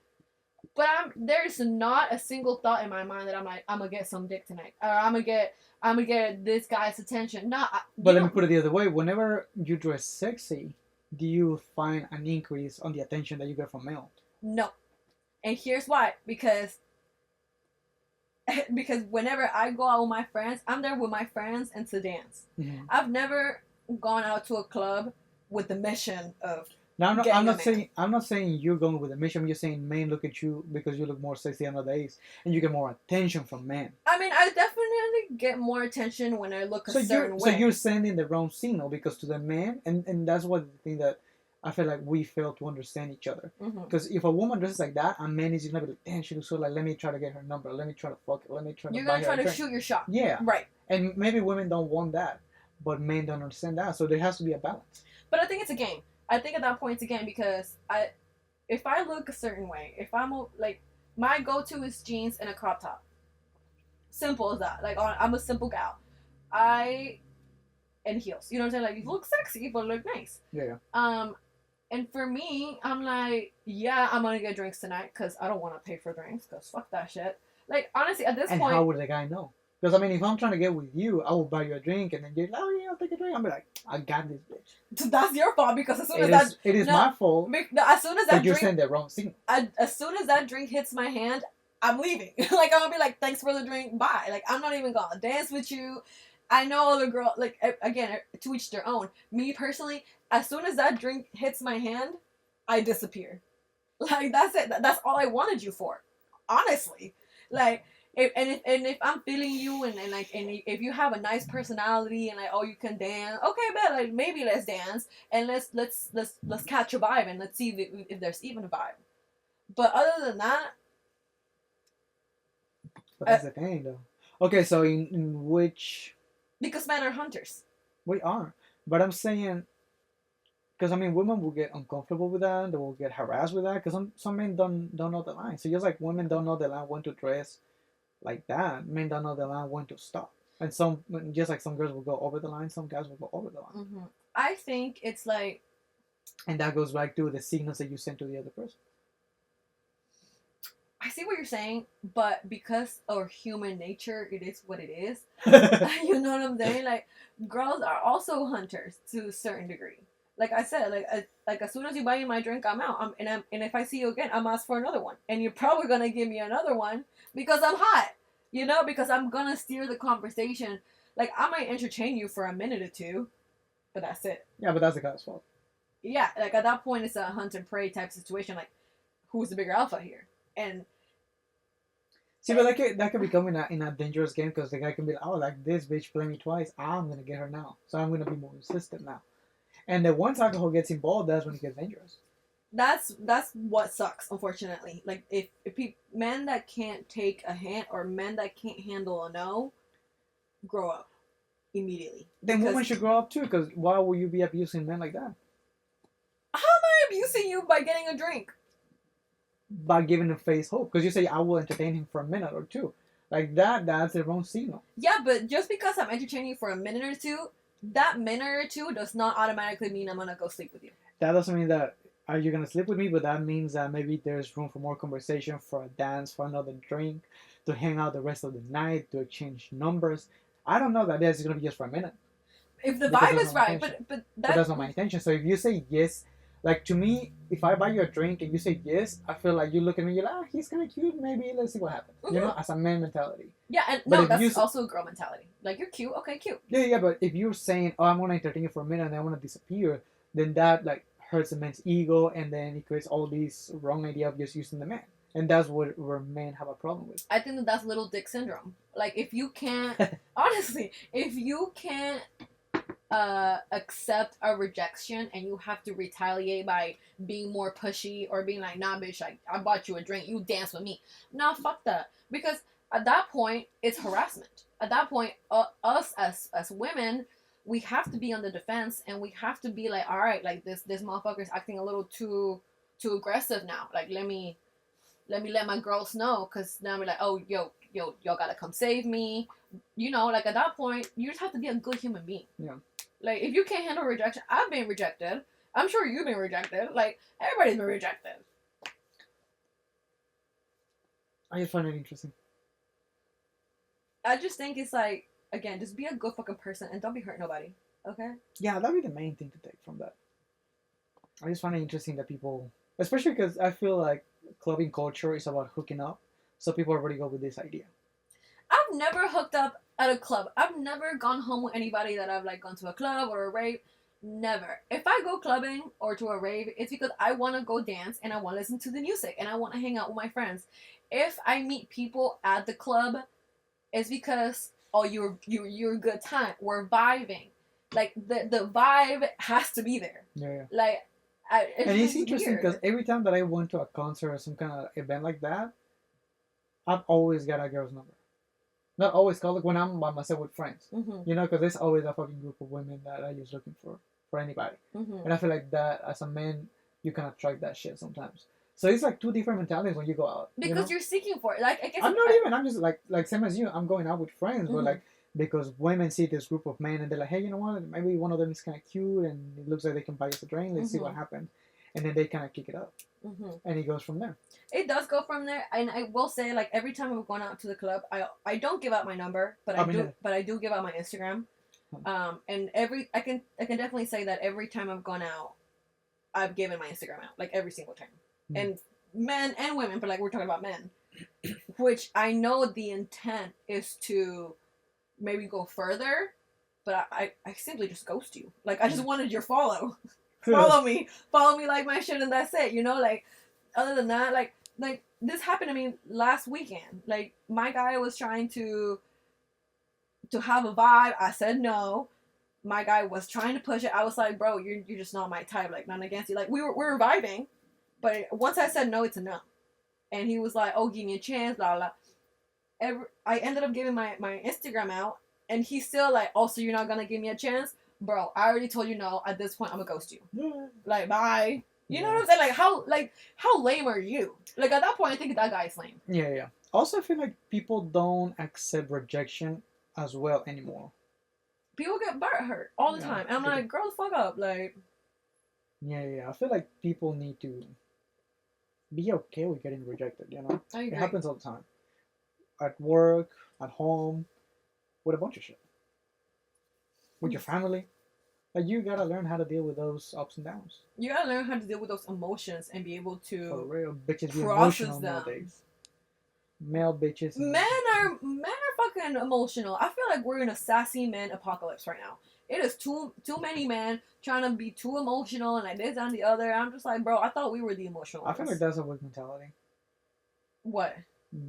But there's not a single thought in my mind that I'm like, I'm gonna get some dick tonight, or I'm gonna get this guy's attention. No. But let me put it the other way. Whenever you dress sexy, do you find an increase on the attention that you get from male? No. And here's why. Because whenever I go out with my friends, I'm there with my friends and to dance. Mm-hmm. I've never gone out to a club with the mission of. Now, I'm not saying you're going with a mission. I'm just saying men look at you because you look more sexy nowadays, and you get more attention from men. I mean, I definitely get more attention when I look a certain way. So you're sending the wrong signal, because to the man, and that's what the thing that I feel like we fail to understand each other. Because if a woman dresses like that, a man is gonna be like, damn, she looks so, like, let me try to get her number, let me try to fuck her, let me try to. You're gonna try to shoot your shot. Yeah. Right. And maybe women don't want that, but men don't understand that. So there has to be a balance. But I think it's a game. I think at that point it's a game, because if I look a certain way, if I'm like, my go-to is jeans and a crop top. Simple as that. Like, I'm a simple gal. And heels. You know what I'm saying? Like, you look sexy, but look nice. Yeah. And for me, I'm like, yeah, I'm gonna get drinks tonight because I don't want to pay for drinks, because fuck that shit. Like, honestly, at this point. And how would the guy know? Because, I mean, if I'm trying to get with you, I will buy you a drink, and then you're like, oh, yeah, I'll take a drink. I'm like, I got this bitch. That's your fault, because as soon as It is my fault. As soon as that drink. You're sending the wrong signal. As soon as that drink hits my hand, I'm leaving. Like, I'm going to be like, thanks for the drink, bye. Like, I'm not even going to dance with you. I know the girl, like, again, to each their own. Me, personally, as soon as that drink hits my hand, I disappear. Like, that's it. That's all I wanted you for. Honestly. Like, if I'm feeling you and if you have a nice personality and like, oh, you can dance, okay, but like, maybe let's dance and let's catch a vibe and let's see if there's even a vibe. But other than that, but that's the thing, though. Okay, so in which, because men are hunters. We are, but I'm saying, because I mean, women will get uncomfortable with that, they will get harassed with that, because some men don't know the line. So just like women don't know the line when to dress like that, men don't know the line when to stop. And just like some girls will go over the line, some guys will go over the line. Mm-hmm. I think it's like, and that goes back to the signals that you send to the other person. I see what you're saying, but because of human nature, it is what it is. You know what I'm saying? Like, girls are also hunters to a certain degree. Like I said, like as soon as you buy me my drink, I'm out. And if I see you again, I'm asked for another one, and you're probably gonna give me another one because I'm hot, you know, because I'm gonna steer the conversation. Like, I might entertain you for a minute or two, but that's it. Yeah, but that's the guy's fault. Yeah, like at that point, it's a hunt and prey type situation. Like, who's the bigger alpha here? And see, but that could become in a dangerous game, because the guy can be like, oh, like, this bitch played me twice, I'm gonna get her now, so I'm gonna be more insistent now. And then once alcohol gets involved, that's when it gets dangerous. That's what sucks, unfortunately. Like, if men that can't take a hint, or men that can't handle a no, grow up immediately. Then women should grow up too, because why would you be abusing men like that? How am I abusing you by getting a drink? By giving him face hope, because you say, I will entertain him for a minute or two. Like, that's the wrong signal. Yeah, but just because I'm entertaining you for a minute or two that minute or two does not automatically mean I'm gonna go sleep with you. That doesn't mean that are you gonna sleep with me, but that means that maybe there's room for more conversation, for a dance, for another drink, to hang out the rest of the night, to exchange numbers. I don't know that this is gonna be just for a minute. If the vibe is right, but that's not my intention. So if you say yes, like to me, if I buy you a drink and you say yes, I feel like you look at me, you're like, oh, he's kind of cute. Maybe let's see what happens. Mm-hmm. You know, as a man mentality. Yeah, and no, that's also a girl mentality. Like you're cute, okay, cute. Yeah, but if you're saying, oh, I'm gonna entertain you for a minute and I want to disappear, then that like hurts a man's ego, and then it creates all these wrong idea of just using the man. And that's where men have a problem with. I think that's little dick syndrome. Like if you can't, honestly, if you can't accept a rejection and you have to retaliate by being more pushy or being like, nah, bitch, I bought you a drink, you dance with me. Nah, fuck that. Because at that point, it's harassment. At that point, us as women, we have to be on the defense and we have to be like, all right, like this motherfucker's acting a little too aggressive now. Like, let me let my girls know, because now we're like, oh, y'all gotta come save me. You know, like at that point, you just have to be a good human being. Yeah. Like, if you can't handle rejection, I've been rejected. I'm sure you've been rejected. Like, everybody's been rejected. I just find it interesting. I just think it's like, again, just be a good fucking person and don't be hurting nobody. Okay? Yeah, that'd be the main thing to take from that. I just find it interesting that people, especially because I feel like clubbing culture is about hooking up, so people already go with this idea. I've never hooked up at a club. I've never gone home with anybody that I've like gone to a club or a rave. Never. If I go clubbing or to a rave, it's because I want to go dance and I want to listen to the music and I want to hang out with my friends. If I meet people at the club, it's because, oh, you're a good time. We're vibing. Like the vibe has to be there. Yeah. Like, it's interesting because every time that I went to a concert or some kind of event like that, I've always got a girl's number. Not always, call it when I'm by myself with friends. Mm-hmm. You know, because there's always a fucking group of women that are just looking for anybody. Mm-hmm. And I feel like that, as a man, you can attract that shit sometimes. So it's like two different mentalities when you go out. Because you're seeking for it. Like, I guess I'm just like same as you. I'm going out with friends, mm-hmm. but like, because women see this group of men and they're like, hey, you know what? Maybe one of them is kind of cute and it looks like they can buy us a drink. Let's see what happens. And then they kind of kick it up. Mm-hmm. And it goes from there. It does go from there. And I will say, like, every time I'm going out to the club, I don't give out my number, but I do give out my Instagram. And I can definitely say that every time I've gone out, I've given my Instagram out, like every single time. Mm. And men and women, but like we're talking about men, which I know the intent is to maybe go further, but I simply just ghost you. Like, I just wanted your follow. Follow me, like my shit, and that's it. You know, like, other than that, like this happened to me last weekend. Like, my guy was trying to have a vibe. I said no. My guy was trying to push it. I was like, bro, you're just not my type. Like, nothing against you. Like, we were vibing, but once I said no, it's a no. And he was like, oh, give me a chance, blah blah. I ended up giving my Instagram out, and he's still like, oh, so you're not gonna give me a chance? Bro, I already told you no. At this point, I'm gonna ghost you. Yeah. Like, bye. You know what I'm saying? Like, how lame are you? Like, at that point, I think that guy is lame. Yeah. Also, I feel like people don't accept rejection as well anymore. People get hurt all the time. And I'm like, girl, fuck up. Like, yeah. I feel like people need to be okay with getting rejected, you know? I agree. It happens all the time. At work, at home, with a bunch of shit. With your family. Like, you gotta learn how to deal with those ups and downs. You gotta learn how to deal with those emotions and be able to for real, bitches be emotional them. Nowadays. Male bitches. Men are fucking emotional. I feel like we're in a sassy man apocalypse right now. It is too many men trying to be too emotional and like this and the other. I'm just like, bro, I thought we were the emotional ones. I feel like that's a weak mentality. What?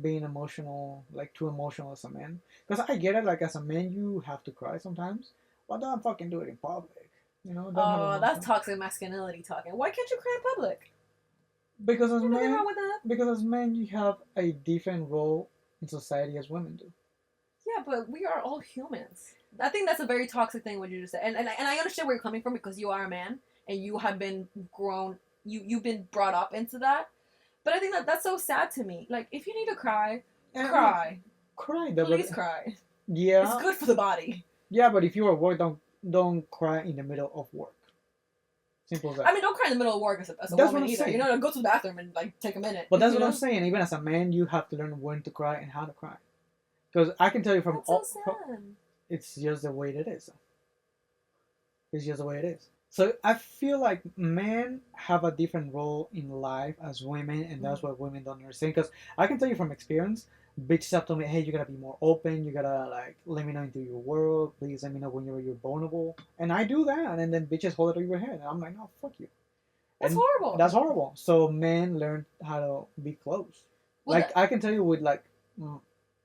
Being emotional, like too emotional as a man. Because I get it, like as a man, you have to cry sometimes. But don't fucking do it in public. You know? Oh, that's toxic masculinity talking. Why can't you cry in public? Because as men, wrong with that. Because as men, you have a different role in society as women do. Yeah, but we are all humans. I think that's a very toxic thing what you just said. And I understand where you're coming from because you are a man and you have been grown, you've been brought up into that. But I think that's so sad to me. Like, if you need to cry, cry. Cry. Please cry. Yeah. It's good for the body. Yeah, but if you're at work, don't cry in the middle of work. Simple as that. I mean, don't cry in the middle of work as a woman either. Saying. You know, go to the bathroom and like take a minute. But that's what I'm saying. Even as a man, you have to learn when to cry and how to cry. Because I can tell you from that's so sad. It's just the way it is. It's just the way it is. So I feel like men have a different role in life as women, and that's what women don't understand. Because I can tell you from experience, bitches have told me, hey, you gotta be more open, you gotta like let me know into your world, please let me know when you're vulnerable. And I do that, and then bitches hold it over your head, and I'm like, no, fuck you. That's horrible. That's horrible. So men learn how to be close. Well, like I can tell you with like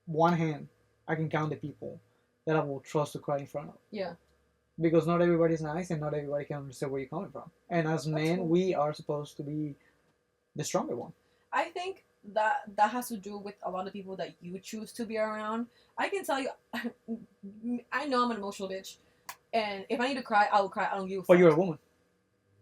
one hand, I can count the people that I will trust to cry in front of. Yeah. Because not everybody's nice and not everybody can understand where you're coming from. And as men, we are supposed to be the stronger one. I think that has to do with a lot of people that you choose to be around. I can tell you, I know I'm an emotional bitch, and if I need to cry, I will cry. I don't give a fuck. But you're a woman.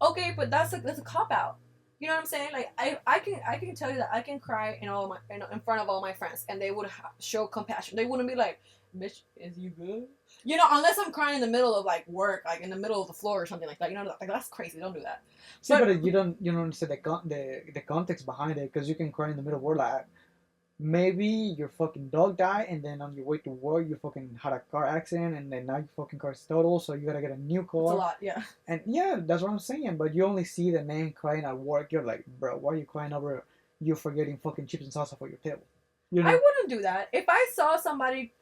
Okay, but that's a cop out. You know what I'm saying? Like I can tell you that I can cry in front of all my friends, and they would show compassion. They wouldn't be like, bitch, is you good? You know, unless I'm crying in the middle of like work, like in the middle of the floor or something like that. You know, like that's crazy. Don't do that. See, but you don't understand the context behind it, because you can cry in the middle of work, like maybe your fucking dog died, and then on your way to work you fucking had a car accident, and then now your fucking car's total, so you gotta get a new car. It's a lot, yeah. And yeah, that's what I'm saying. But you only see the man crying at work. You're like, bro, why are you crying over you forgetting fucking chips and salsa for your table? You know? I wouldn't do that. If I saw somebody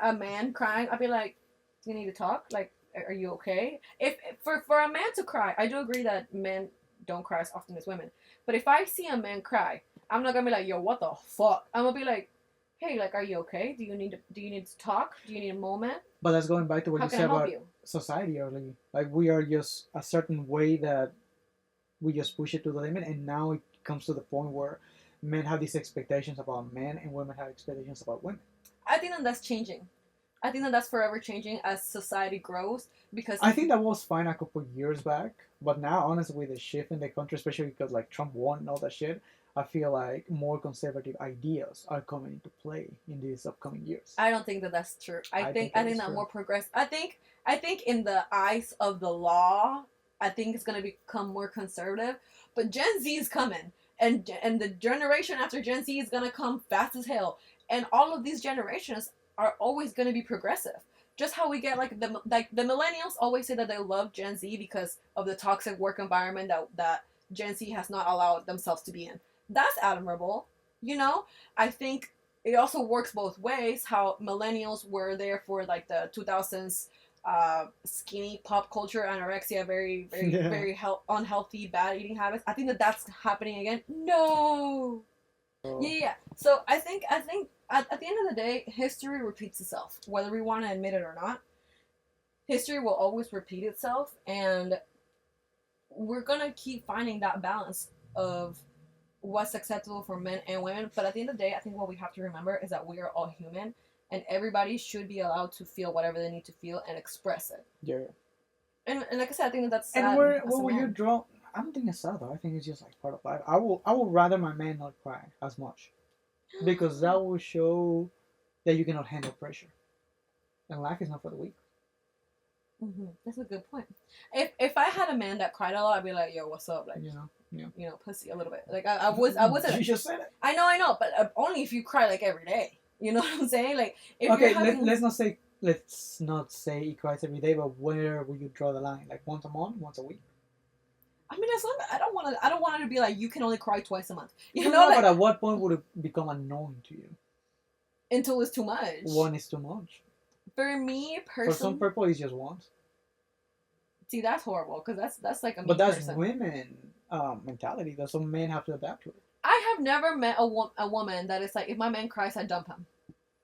a man crying, I'd be like, do you need to talk? Like, are you okay? If for a man to cry, I do agree that men don't cry as often as women. But if I see a man cry, I'm not gonna be like, yo, what the fuck? I'm gonna be like, hey, like, are you okay? Do you need to talk? Do you need a moment? But that's going back to what you said about society early. Like, we are just a certain way that we just push it to the limit, and now it comes to the point where men have these expectations about men and women have expectations about women. I think that's changing. I think that's forever changing as society grows, because I think that was fine a couple years back, but now, honestly, with the shift in the country, especially because like Trump won and all that shit, I feel like more conservative ideas are coming into play in these upcoming years. I don't think that's true. I think that more progressive. I think in the eyes of the law, I think it's gonna become more conservative. But Gen Z is coming, and the generation after Gen Z is gonna come fast as hell. And all of these generations are always gonna be progressive. Just how we get the millennials always say that they love Gen Z because of the toxic work environment that Gen Z has not allowed themselves to be in. That's admirable, you know? I think it also works both ways, how millennials were there for like the 2000s skinny pop culture, anorexia, very unhealthy, bad eating habits. I think that's happening again. No! Oh. Yeah. So I think at the end of the day, history repeats itself. Whether we want to admit it or not, history will always repeat itself, and we're going to keep finding that balance of what's acceptable for men and women. But at the end of the day, I think what we have to remember is that we are all human, and everybody should be allowed to feel whatever they need to feel and express it. Yeah. And like I said, I think that's sad. And where will you draw? I don't think it's sad though. I think it's just like part of life. I would rather my man not cry as much, because that will show that you cannot handle pressure, and life is not for the weak. Mm-hmm. That's a good point. If I had a man that cried a lot, I'd be like, yo, what's up? Like, pussy a little bit. Like I wasn't. You just said it. I know, but only if you cry like every day. You know what I'm saying? Like, if okay, let's not say he cries every day, but where will you draw the line? Like once a month, once a week? I mean, as long as I don't want it to be like you can only cry twice a month. You know, but at what point would it become annoying to you? Until it's too much. One is too much. For me personally, for some people, it's just once. See, that's horrible because that's like a. But that's women mentality. That some men have to adapt to it. I have never met a woman that is like, if my man cries, I dump him.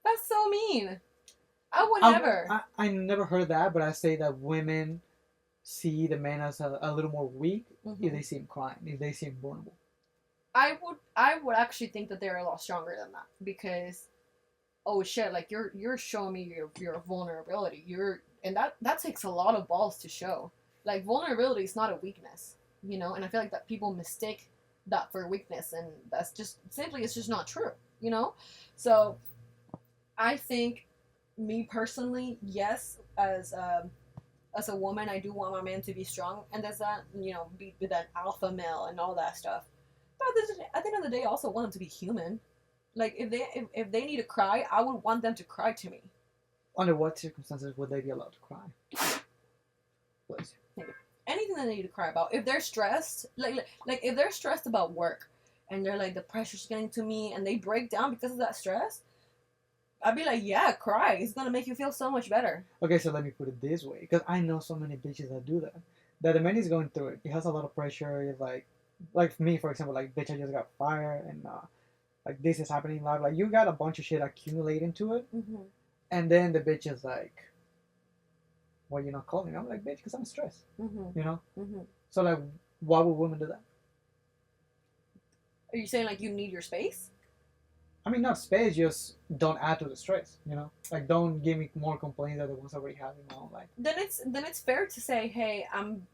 That's so mean. I would never. I never heard that, but I say that women see the man as a little more weak if they see him crying, if they see him vulnerable. I would actually think that they're a lot stronger than that, because oh shit, like you're showing me your vulnerability. And that takes a lot of balls to show. Like, vulnerability is not a weakness, you know, and I feel like that people mistake that for weakness, and that's just simply, it's just not true, you know. So I think, me personally, yes, as as a woman, I do want my man to be strong, and there's that, be that alpha male and all that stuff. But at the end of the day, I also want them to be human. Like, if they need to cry, I would want them to cry to me. Under what circumstances would they be allowed to cry? Please. Anything that they need to cry about. If they're stressed, like if they're stressed about work, and they're like, the pressure's getting to me, and they break down because of that stress, I'd be like, yeah, cry. It's gonna make you feel so much better. Okay, so let me put it this way, because I know so many bitches that do that. That the man is going through it. He has a lot of pressure. He's like me, for example, like, bitch, I just got fired, and like, this is happening live. Like, you got a bunch of shit accumulating to it, and then the bitch is like, "Why you not calling?" I'm like, "Bitch, because I'm stressed." You know. So like, why would women do that? Are you saying like you need your space? I mean, not space, just don't add to the stress, you know? Like, don't give me more complaints than the ones I already have in my own life. Then it's fair to say, hey, I'm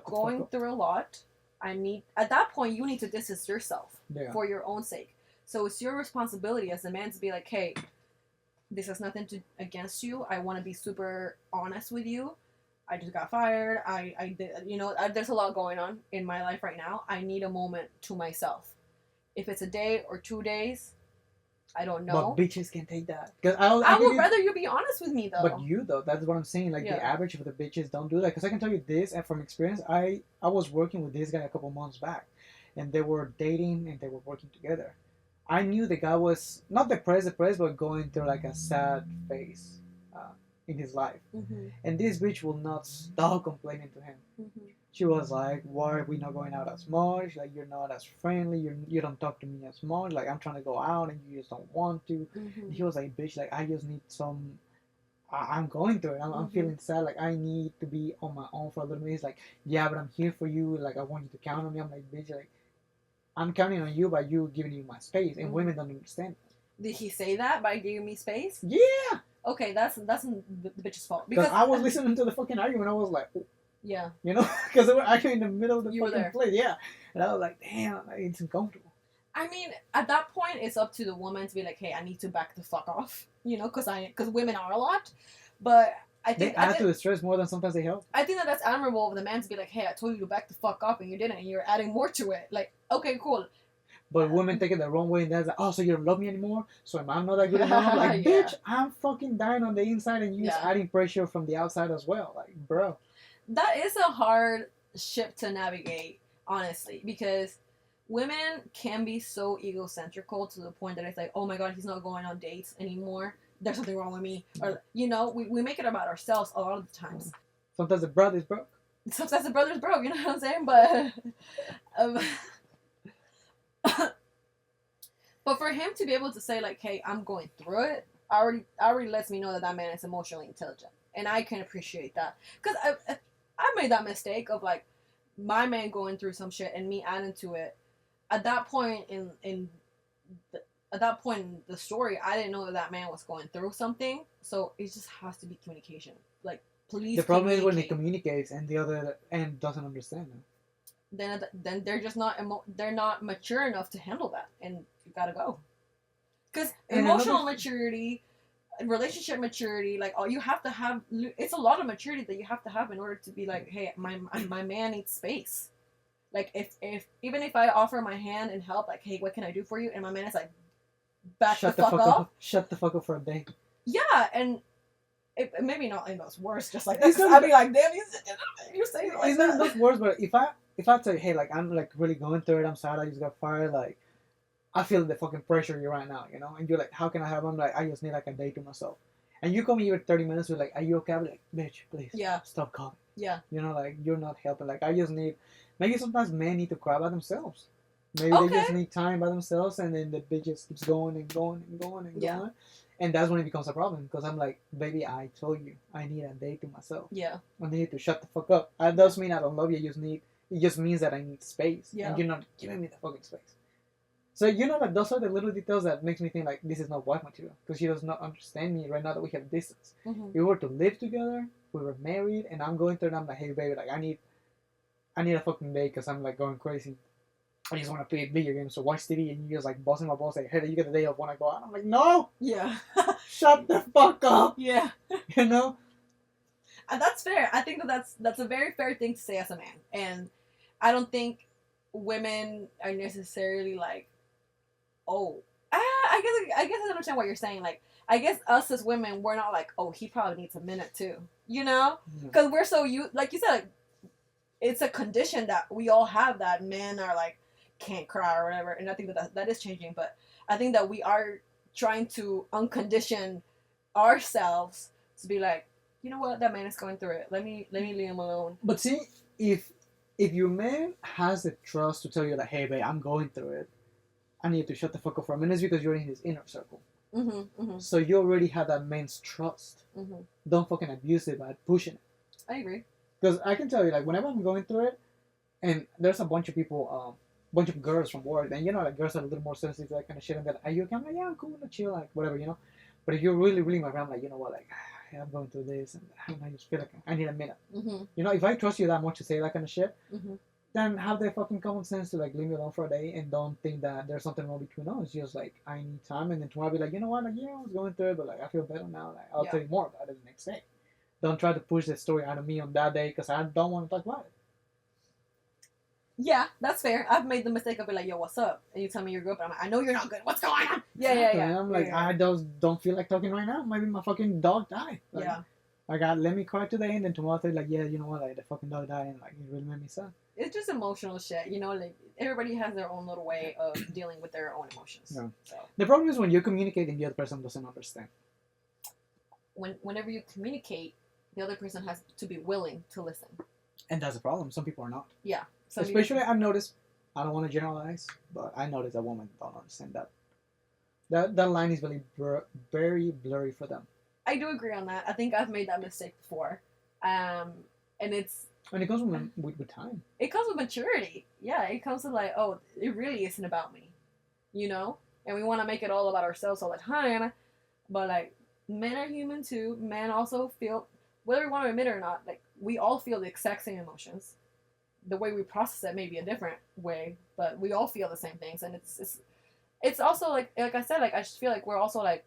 going through a lot. At that point, you need to distance yourself for your own sake. So it's your responsibility as a man to be like, hey, this has nothing against you. I want to be super honest with you. I just got fired. I did, there's a lot going on in my life right now. I need a moment to myself. If it's a day or 2 days, I don't know. But bitches can take that. I would rather you be honest with me, though. But that's what I'm saying. Like, the average of the bitches don't do that. Because I can tell you this, and from experience, I was working with this guy a couple months back. And they were dating, and they were working together. I knew the guy was not depressed, but going through, like, a sad phase in his life. And this bitch will not stop complaining to him. She was like, why are we not going out as much? Like, you're not as friendly. You don't talk to me as much. Like, I'm trying to go out and you just don't want to. And he was like, bitch, like, I just need some... I'm going through it. I'm feeling sad. Like, I need to be on my own for a little bit. He's like, yeah, but I'm here for you. Like, I want you to count on me. I'm like, bitch, like, I'm counting on you by you giving you my space. And women don't understand that. Did he say that by giving me space? Yeah! Okay, that's the bitch's fault. Because I was listening to the fucking argument. I was like... Yeah. You know? Because they were actually in the middle of the fucking place. Yeah. And I was like, damn, it's uncomfortable. I mean, at that point, it's up to the woman to be like, hey, I need to back the fuck off. You know? Because women are a lot. But I think... They add to the stress more than sometimes they help. I think that's admirable of the man to be like, hey, I told you to back the fuck off and you didn't. And you're adding more to it. Like, okay, cool. But women take it the wrong way, and that's like, oh, so you don't love me anymore? So am I not that good enough? Like, bitch, I'm fucking dying on the inside, and you're just adding pressure from the outside as well. Like, bro. That is a hard ship to navigate, honestly, because women can be so egocentrical to the point that it's like, oh my god, he's not going on dates anymore. There's something wrong with me. Or, we make it about ourselves a lot of the times. Sometimes the brother's broke. Sometimes the brother's broke, you know what I'm saying? But... but for him to be able to say like, hey, I'm going through it, already lets me know that man is emotionally intelligent, and I can appreciate that, because I made that mistake of like my man going through some shit and me adding to it. At that point in the story, I didn't know that man was going through something, so it just has to be communication. Like, please. The problem is when he communicates and the other end doesn't understand him. Then they're just not they're not mature enough to handle that, and you gotta go. Because emotional maturity, relationship maturity, like, you have to have. It's a lot of maturity that you have to have in order to be like, hey, my man needs space. Like, if even if I offer my hand and help, like, hey, what can I do for you? And my man is like, shut the fuck up. Shut the fuck up for a day. Yeah, and. Maybe not in those words, just like this. I'd be like, damn, you're saying it like it's not those words, but if I tell you, hey, like, I'm like really going through it, I'm sad, I just got fired, like, I feel the fucking pressure you right now, you know, and you're like, how can I help? I'm like, I just need like a day to myself. And you call me with 30 minutes with like, are you okay? I'm like, bitch, please, stop calling. Yeah. You know, like, you're not helping. Like, I just need, maybe sometimes men need to cry by themselves. Maybe they just need time by themselves, and then the bitch just keeps going and going and going and going. And that's when it becomes a problem, because I'm like, baby, I told you, I need a day to myself. Yeah. I need to shut the fuck up. That doesn't mean I don't love you. It just means that I need space. Yeah. And you're not giving me the fucking space. So, like, those are the little details that makes me think, like, this is not wife material. Because she does not understand me right now that we have distance. Mm-hmm. We were to live together, we were married, and I'm going through it, and I'm like, hey, baby, like, I need a fucking day, because I'm, like, going crazy. I just want to play video games, so watch TV, and you're just like busting my balls, like, hey, you get the day off when I go out. I'm like, no! Yeah. Shut the fuck up! Yeah. You know? And that's fair. I think that's a very fair thing to say as a man. And I don't think women are necessarily like, oh, I guess I understand what you're saying. Like, I guess us as women, we're not like, oh, he probably needs a minute too, you know? Because we're so like you said, like, it's a condition that we all have that men are like can't cry or whatever. And I think that is changing, but I think that we are trying to uncondition ourselves to be like, you know what, that man is going through it. Let me leave him alone. But see, if your man has the trust to tell you that, hey, babe, I'm going through it, I need to shut the fuck up for a minute, it's because you're in his inner circle. So you already have that man's trust. Don't fucking abuse it by pushing it. I agree. Because I can tell you, like, whenever I'm going through it, and there's a bunch of people, bunch of girls from work, and you know, like, girls are a little more sensitive to that kind of shit, and they're like, are you okay? I'm like, yeah, I'm cool, I'm chill, like, whatever, you know. But if you're really my friend, like, you know what, like, I'm going through this, and I just feel like I need a minute. You know, if I trust you that much to say that kind of shit, then have the fucking common sense to, like, leave me alone for a day and don't think that there's something wrong between us. Just, like, I need time, and then tomorrow I'll be like, you know what, like, yeah, I was going through it, but, like, I feel better now. Like, I'll tell you more about it the next day. Don't try to push the story out of me on that day because I don't want to talk about it. Yeah, that's fair. I've made the mistake of being like, yo, what's up? And you tell me you're good, but I'm like, I know you're not good. What's going on? Yeah. And I'm like, I don't feel like talking right now. Maybe my fucking dog died. Like, let me cry today, and then tomorrow I'll like, yeah, you know what, like, the fucking dog died, and, like, it really made me sad. It's just emotional shit, you know, like, everybody has their own little way of dealing with their own emotions. Yeah. So. The problem is when you're communicating, the other person doesn't understand. Whenever you communicate, the other person has to be willing to listen. And that's the problem. Some people are not. Yeah. Especially, I've noticed, I don't want to generalize, but I noticed that women don't understand that. That line is very blurry for them. I do agree on that. I think I've made that mistake before. And it's... And it comes with time. It comes with maturity. Yeah, it comes with like, oh, it really isn't about me. You know? And we want to make it all about ourselves all the time. But, like, men are human too. Men also feel, whether we want to admit it or not, like, we all feel the exact same emotions. The way we process it may be a different way, but we all feel the same things. And it's also, like I said, like, I just feel like we're also, like,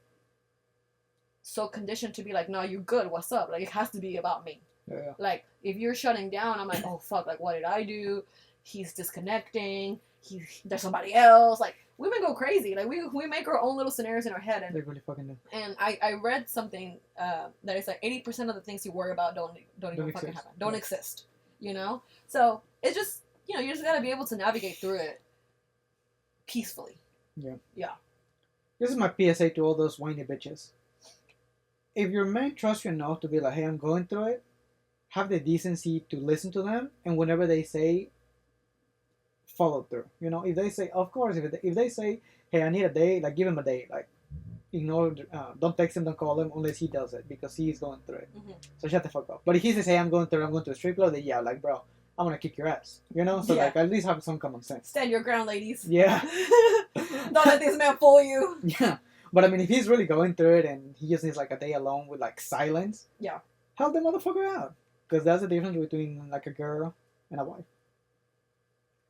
so conditioned to be like, no, you're good, what's up? Like, it has to be about me. Yeah. Like, if you're shutting down, I'm like, oh, fuck, like, what did I do? He's disconnecting. There's somebody else. Like, women go crazy. Like, we make our own little scenarios in our head. And they really fucking do. And I read something that is like 80% of the things you worry about don't even fucking happen. Don't exist. You know? So, it's just, you know, you just gotta be able to navigate through it peacefully. Yeah. Yeah. This is my PSA to all those whiny bitches. If your man trusts you enough to be like, hey, I'm going through it, have the decency to listen to them, and whenever they say, follow through. You know, if they say, of course, if they say, hey, I need a day, like, give him a day. Like, ignore, don't text him, don't call him unless he does it, because he's going through it. So shut the fuck up. But if he says, hey, I'm going to a strip club, then yeah, like, bro, I'm gonna kick your ass. You know? So, like, at least have some common sense. Stand your ground, ladies. Yeah. Don't let this man fool you. Yeah. But, I mean, if he's really going through it and he just needs, like, a day alone with, like, silence, yeah, help the motherfucker out. Because that's the difference between, like, a girl and a wife.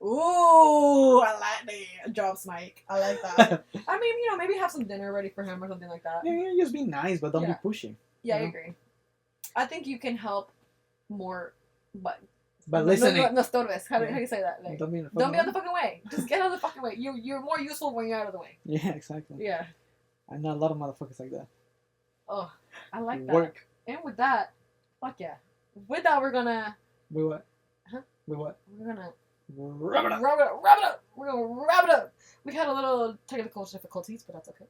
Ooh, I like that. Drops mic. I like that. I mean, you know, maybe have some dinner ready for him or something like that. Yeah, just be nice, but don't be pushy. Yeah, I agree. I think you can help more, but... But listening. No estorbes. How do you say that? Like, don't be on the fucking way. Just get out of the fucking way. You're more useful when you're out of the way. Yeah, exactly. Yeah. I know a lot of motherfuckers like that. Oh, I like that. Work. And with that, fuck yeah. With that, we're gonna... With what? Huh? With what? We're gonna... Wrap it up. We're gonna wrap it up. We had a little technical difficulties, but that's okay.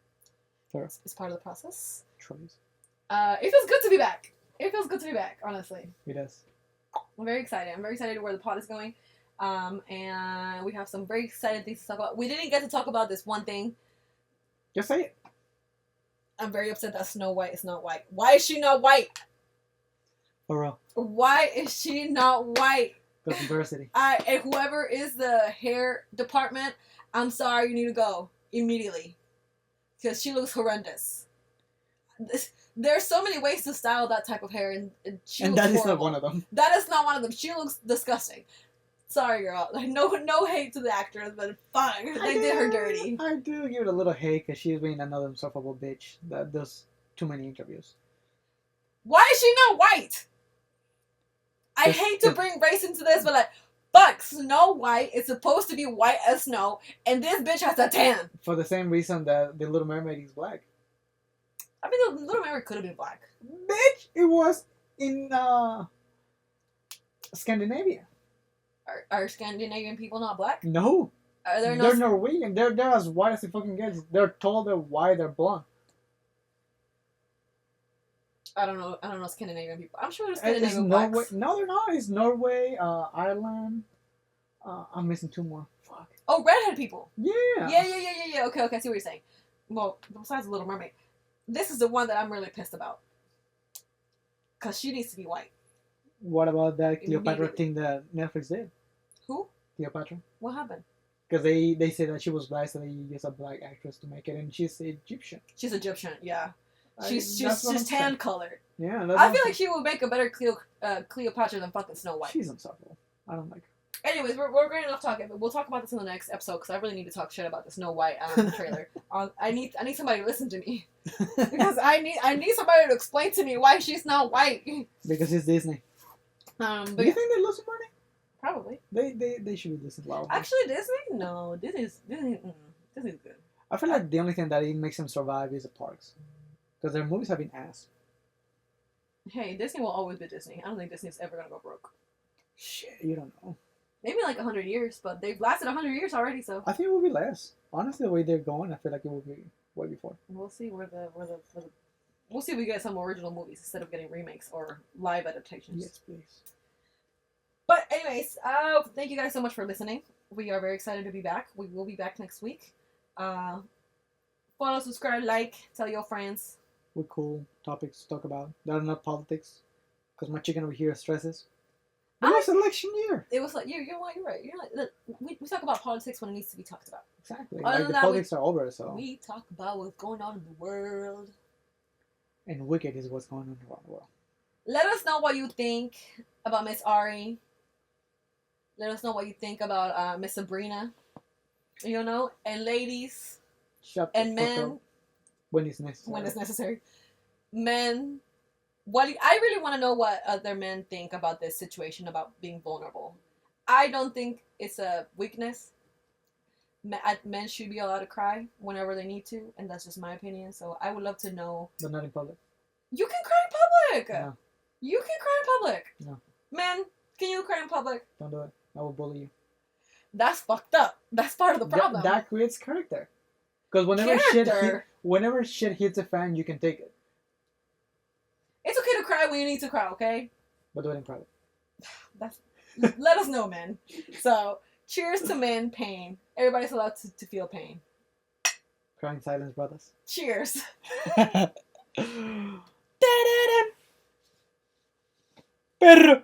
Sure. It's part of the process. Trolley's. It feels good to be back. It feels good to be back, honestly. It does. I'm very excited. I'm very excited where the pod is going. And we have some very exciting things to talk about. We didn't get to talk about this one thing. Just say it. I'm very upset that Snow White is not white. Why is she not white? For real. Why is she not white? Because diversity. And whoever is the hair department, I'm sorry, you need to go immediately. Because she looks horrendous. There's so many ways to style that type of hair, and she looks horrible. Not one of them. That is not one of them. She looks disgusting. Sorry, girl. Like, no hate to the actress, but fine. They did her dirty. I do give it a little hate because she's being another insufferable bitch that does too many interviews. Why is she not white? I hate to bring race into this, but like, fuck, Snow White is supposed to be white as snow, and this bitch has a tan. For the same reason that the Little Mermaid is black. I mean, the Little Mermaid could have been black. Bitch, it was in Scandinavia. Are Scandinavian people not black? No. They're Norwegian. They're as white as it fucking gets. They're tall, they're white, they're blonde. I don't know Scandinavian people. I'm sure there's Scandinavian blacks. No, they're not. It's Norway, Ireland. I'm missing 2 more. Fuck. Oh, redhead people. Yeah. Yeah. Okay, I see what you're saying. Well, besides the Little Mermaid, this is the one that I'm really pissed about. Because she needs to be white. What about that Cleopatra thing that Netflix did? Who? Cleopatra. What happened? Because they said that she was black, so they used a black actress to make it, and she's Egyptian. She's Egyptian, yeah. She's tan colored. Yeah, I feel like she would make a better Cleopatra than fucking Snow White. She's insufferable. I don't like her. Anyways, we're going enough talking, but we'll talk about this in the next episode because I really need to talk shit about the Snow White trailer. I need somebody to listen to me because I need somebody to explain to me why she's not white. Because it's Disney. But do you think they're losing money? Probably. They should be losing loud. Actually, Disney? No, Disney's good. I feel like the only thing that it makes them survive is the parks, because their movies have been ass. Hey, Disney will always be Disney. I don't think Disney's ever gonna go broke. Shit, you don't know. Maybe like 100 years, but they've lasted 100 years already. So I think it will be less. Honestly, the way they're going, I feel like it will be way before. We'll see we'll see if we get some original movies instead of getting remakes or live adaptations. Yes, please. But anyways, thank you guys so much for listening. We are very excited to be back. We will be back next week. Follow, subscribe, like, tell your friends. With cool topics to talk about. That are not politics. Because my chicken over here stresses. It was election year. It was like, you're right. We talk about politics when it needs to be talked about. Exactly. Like the politics are over, so. We talk about what's going on in the world. And wicked is what's going on around the world. Let us know what you think about Miss Ari. Let us know what you think about Miss Sabrina. You know? And ladies. And men. When it's necessary. When it's necessary. Men. I really want to know what other men think about this situation about being vulnerable. I don't think it's a weakness. Men should be allowed to cry whenever they need to, and that's just my opinion. So I would love to know. But not in public. You can cry in public. No. You can cry in public. No. Men, can you cry in public? Don't do it. I will bully you. That's fucked up. That's part of the problem. That creates character. Because whenever shit hits a fan, you can take it. It's okay to cry when you need to cry, okay? But do it in private. Let us know, men. So, cheers to men pain. Everybody's allowed to feel pain. Cry in silence, brothers. Cheers. Perro.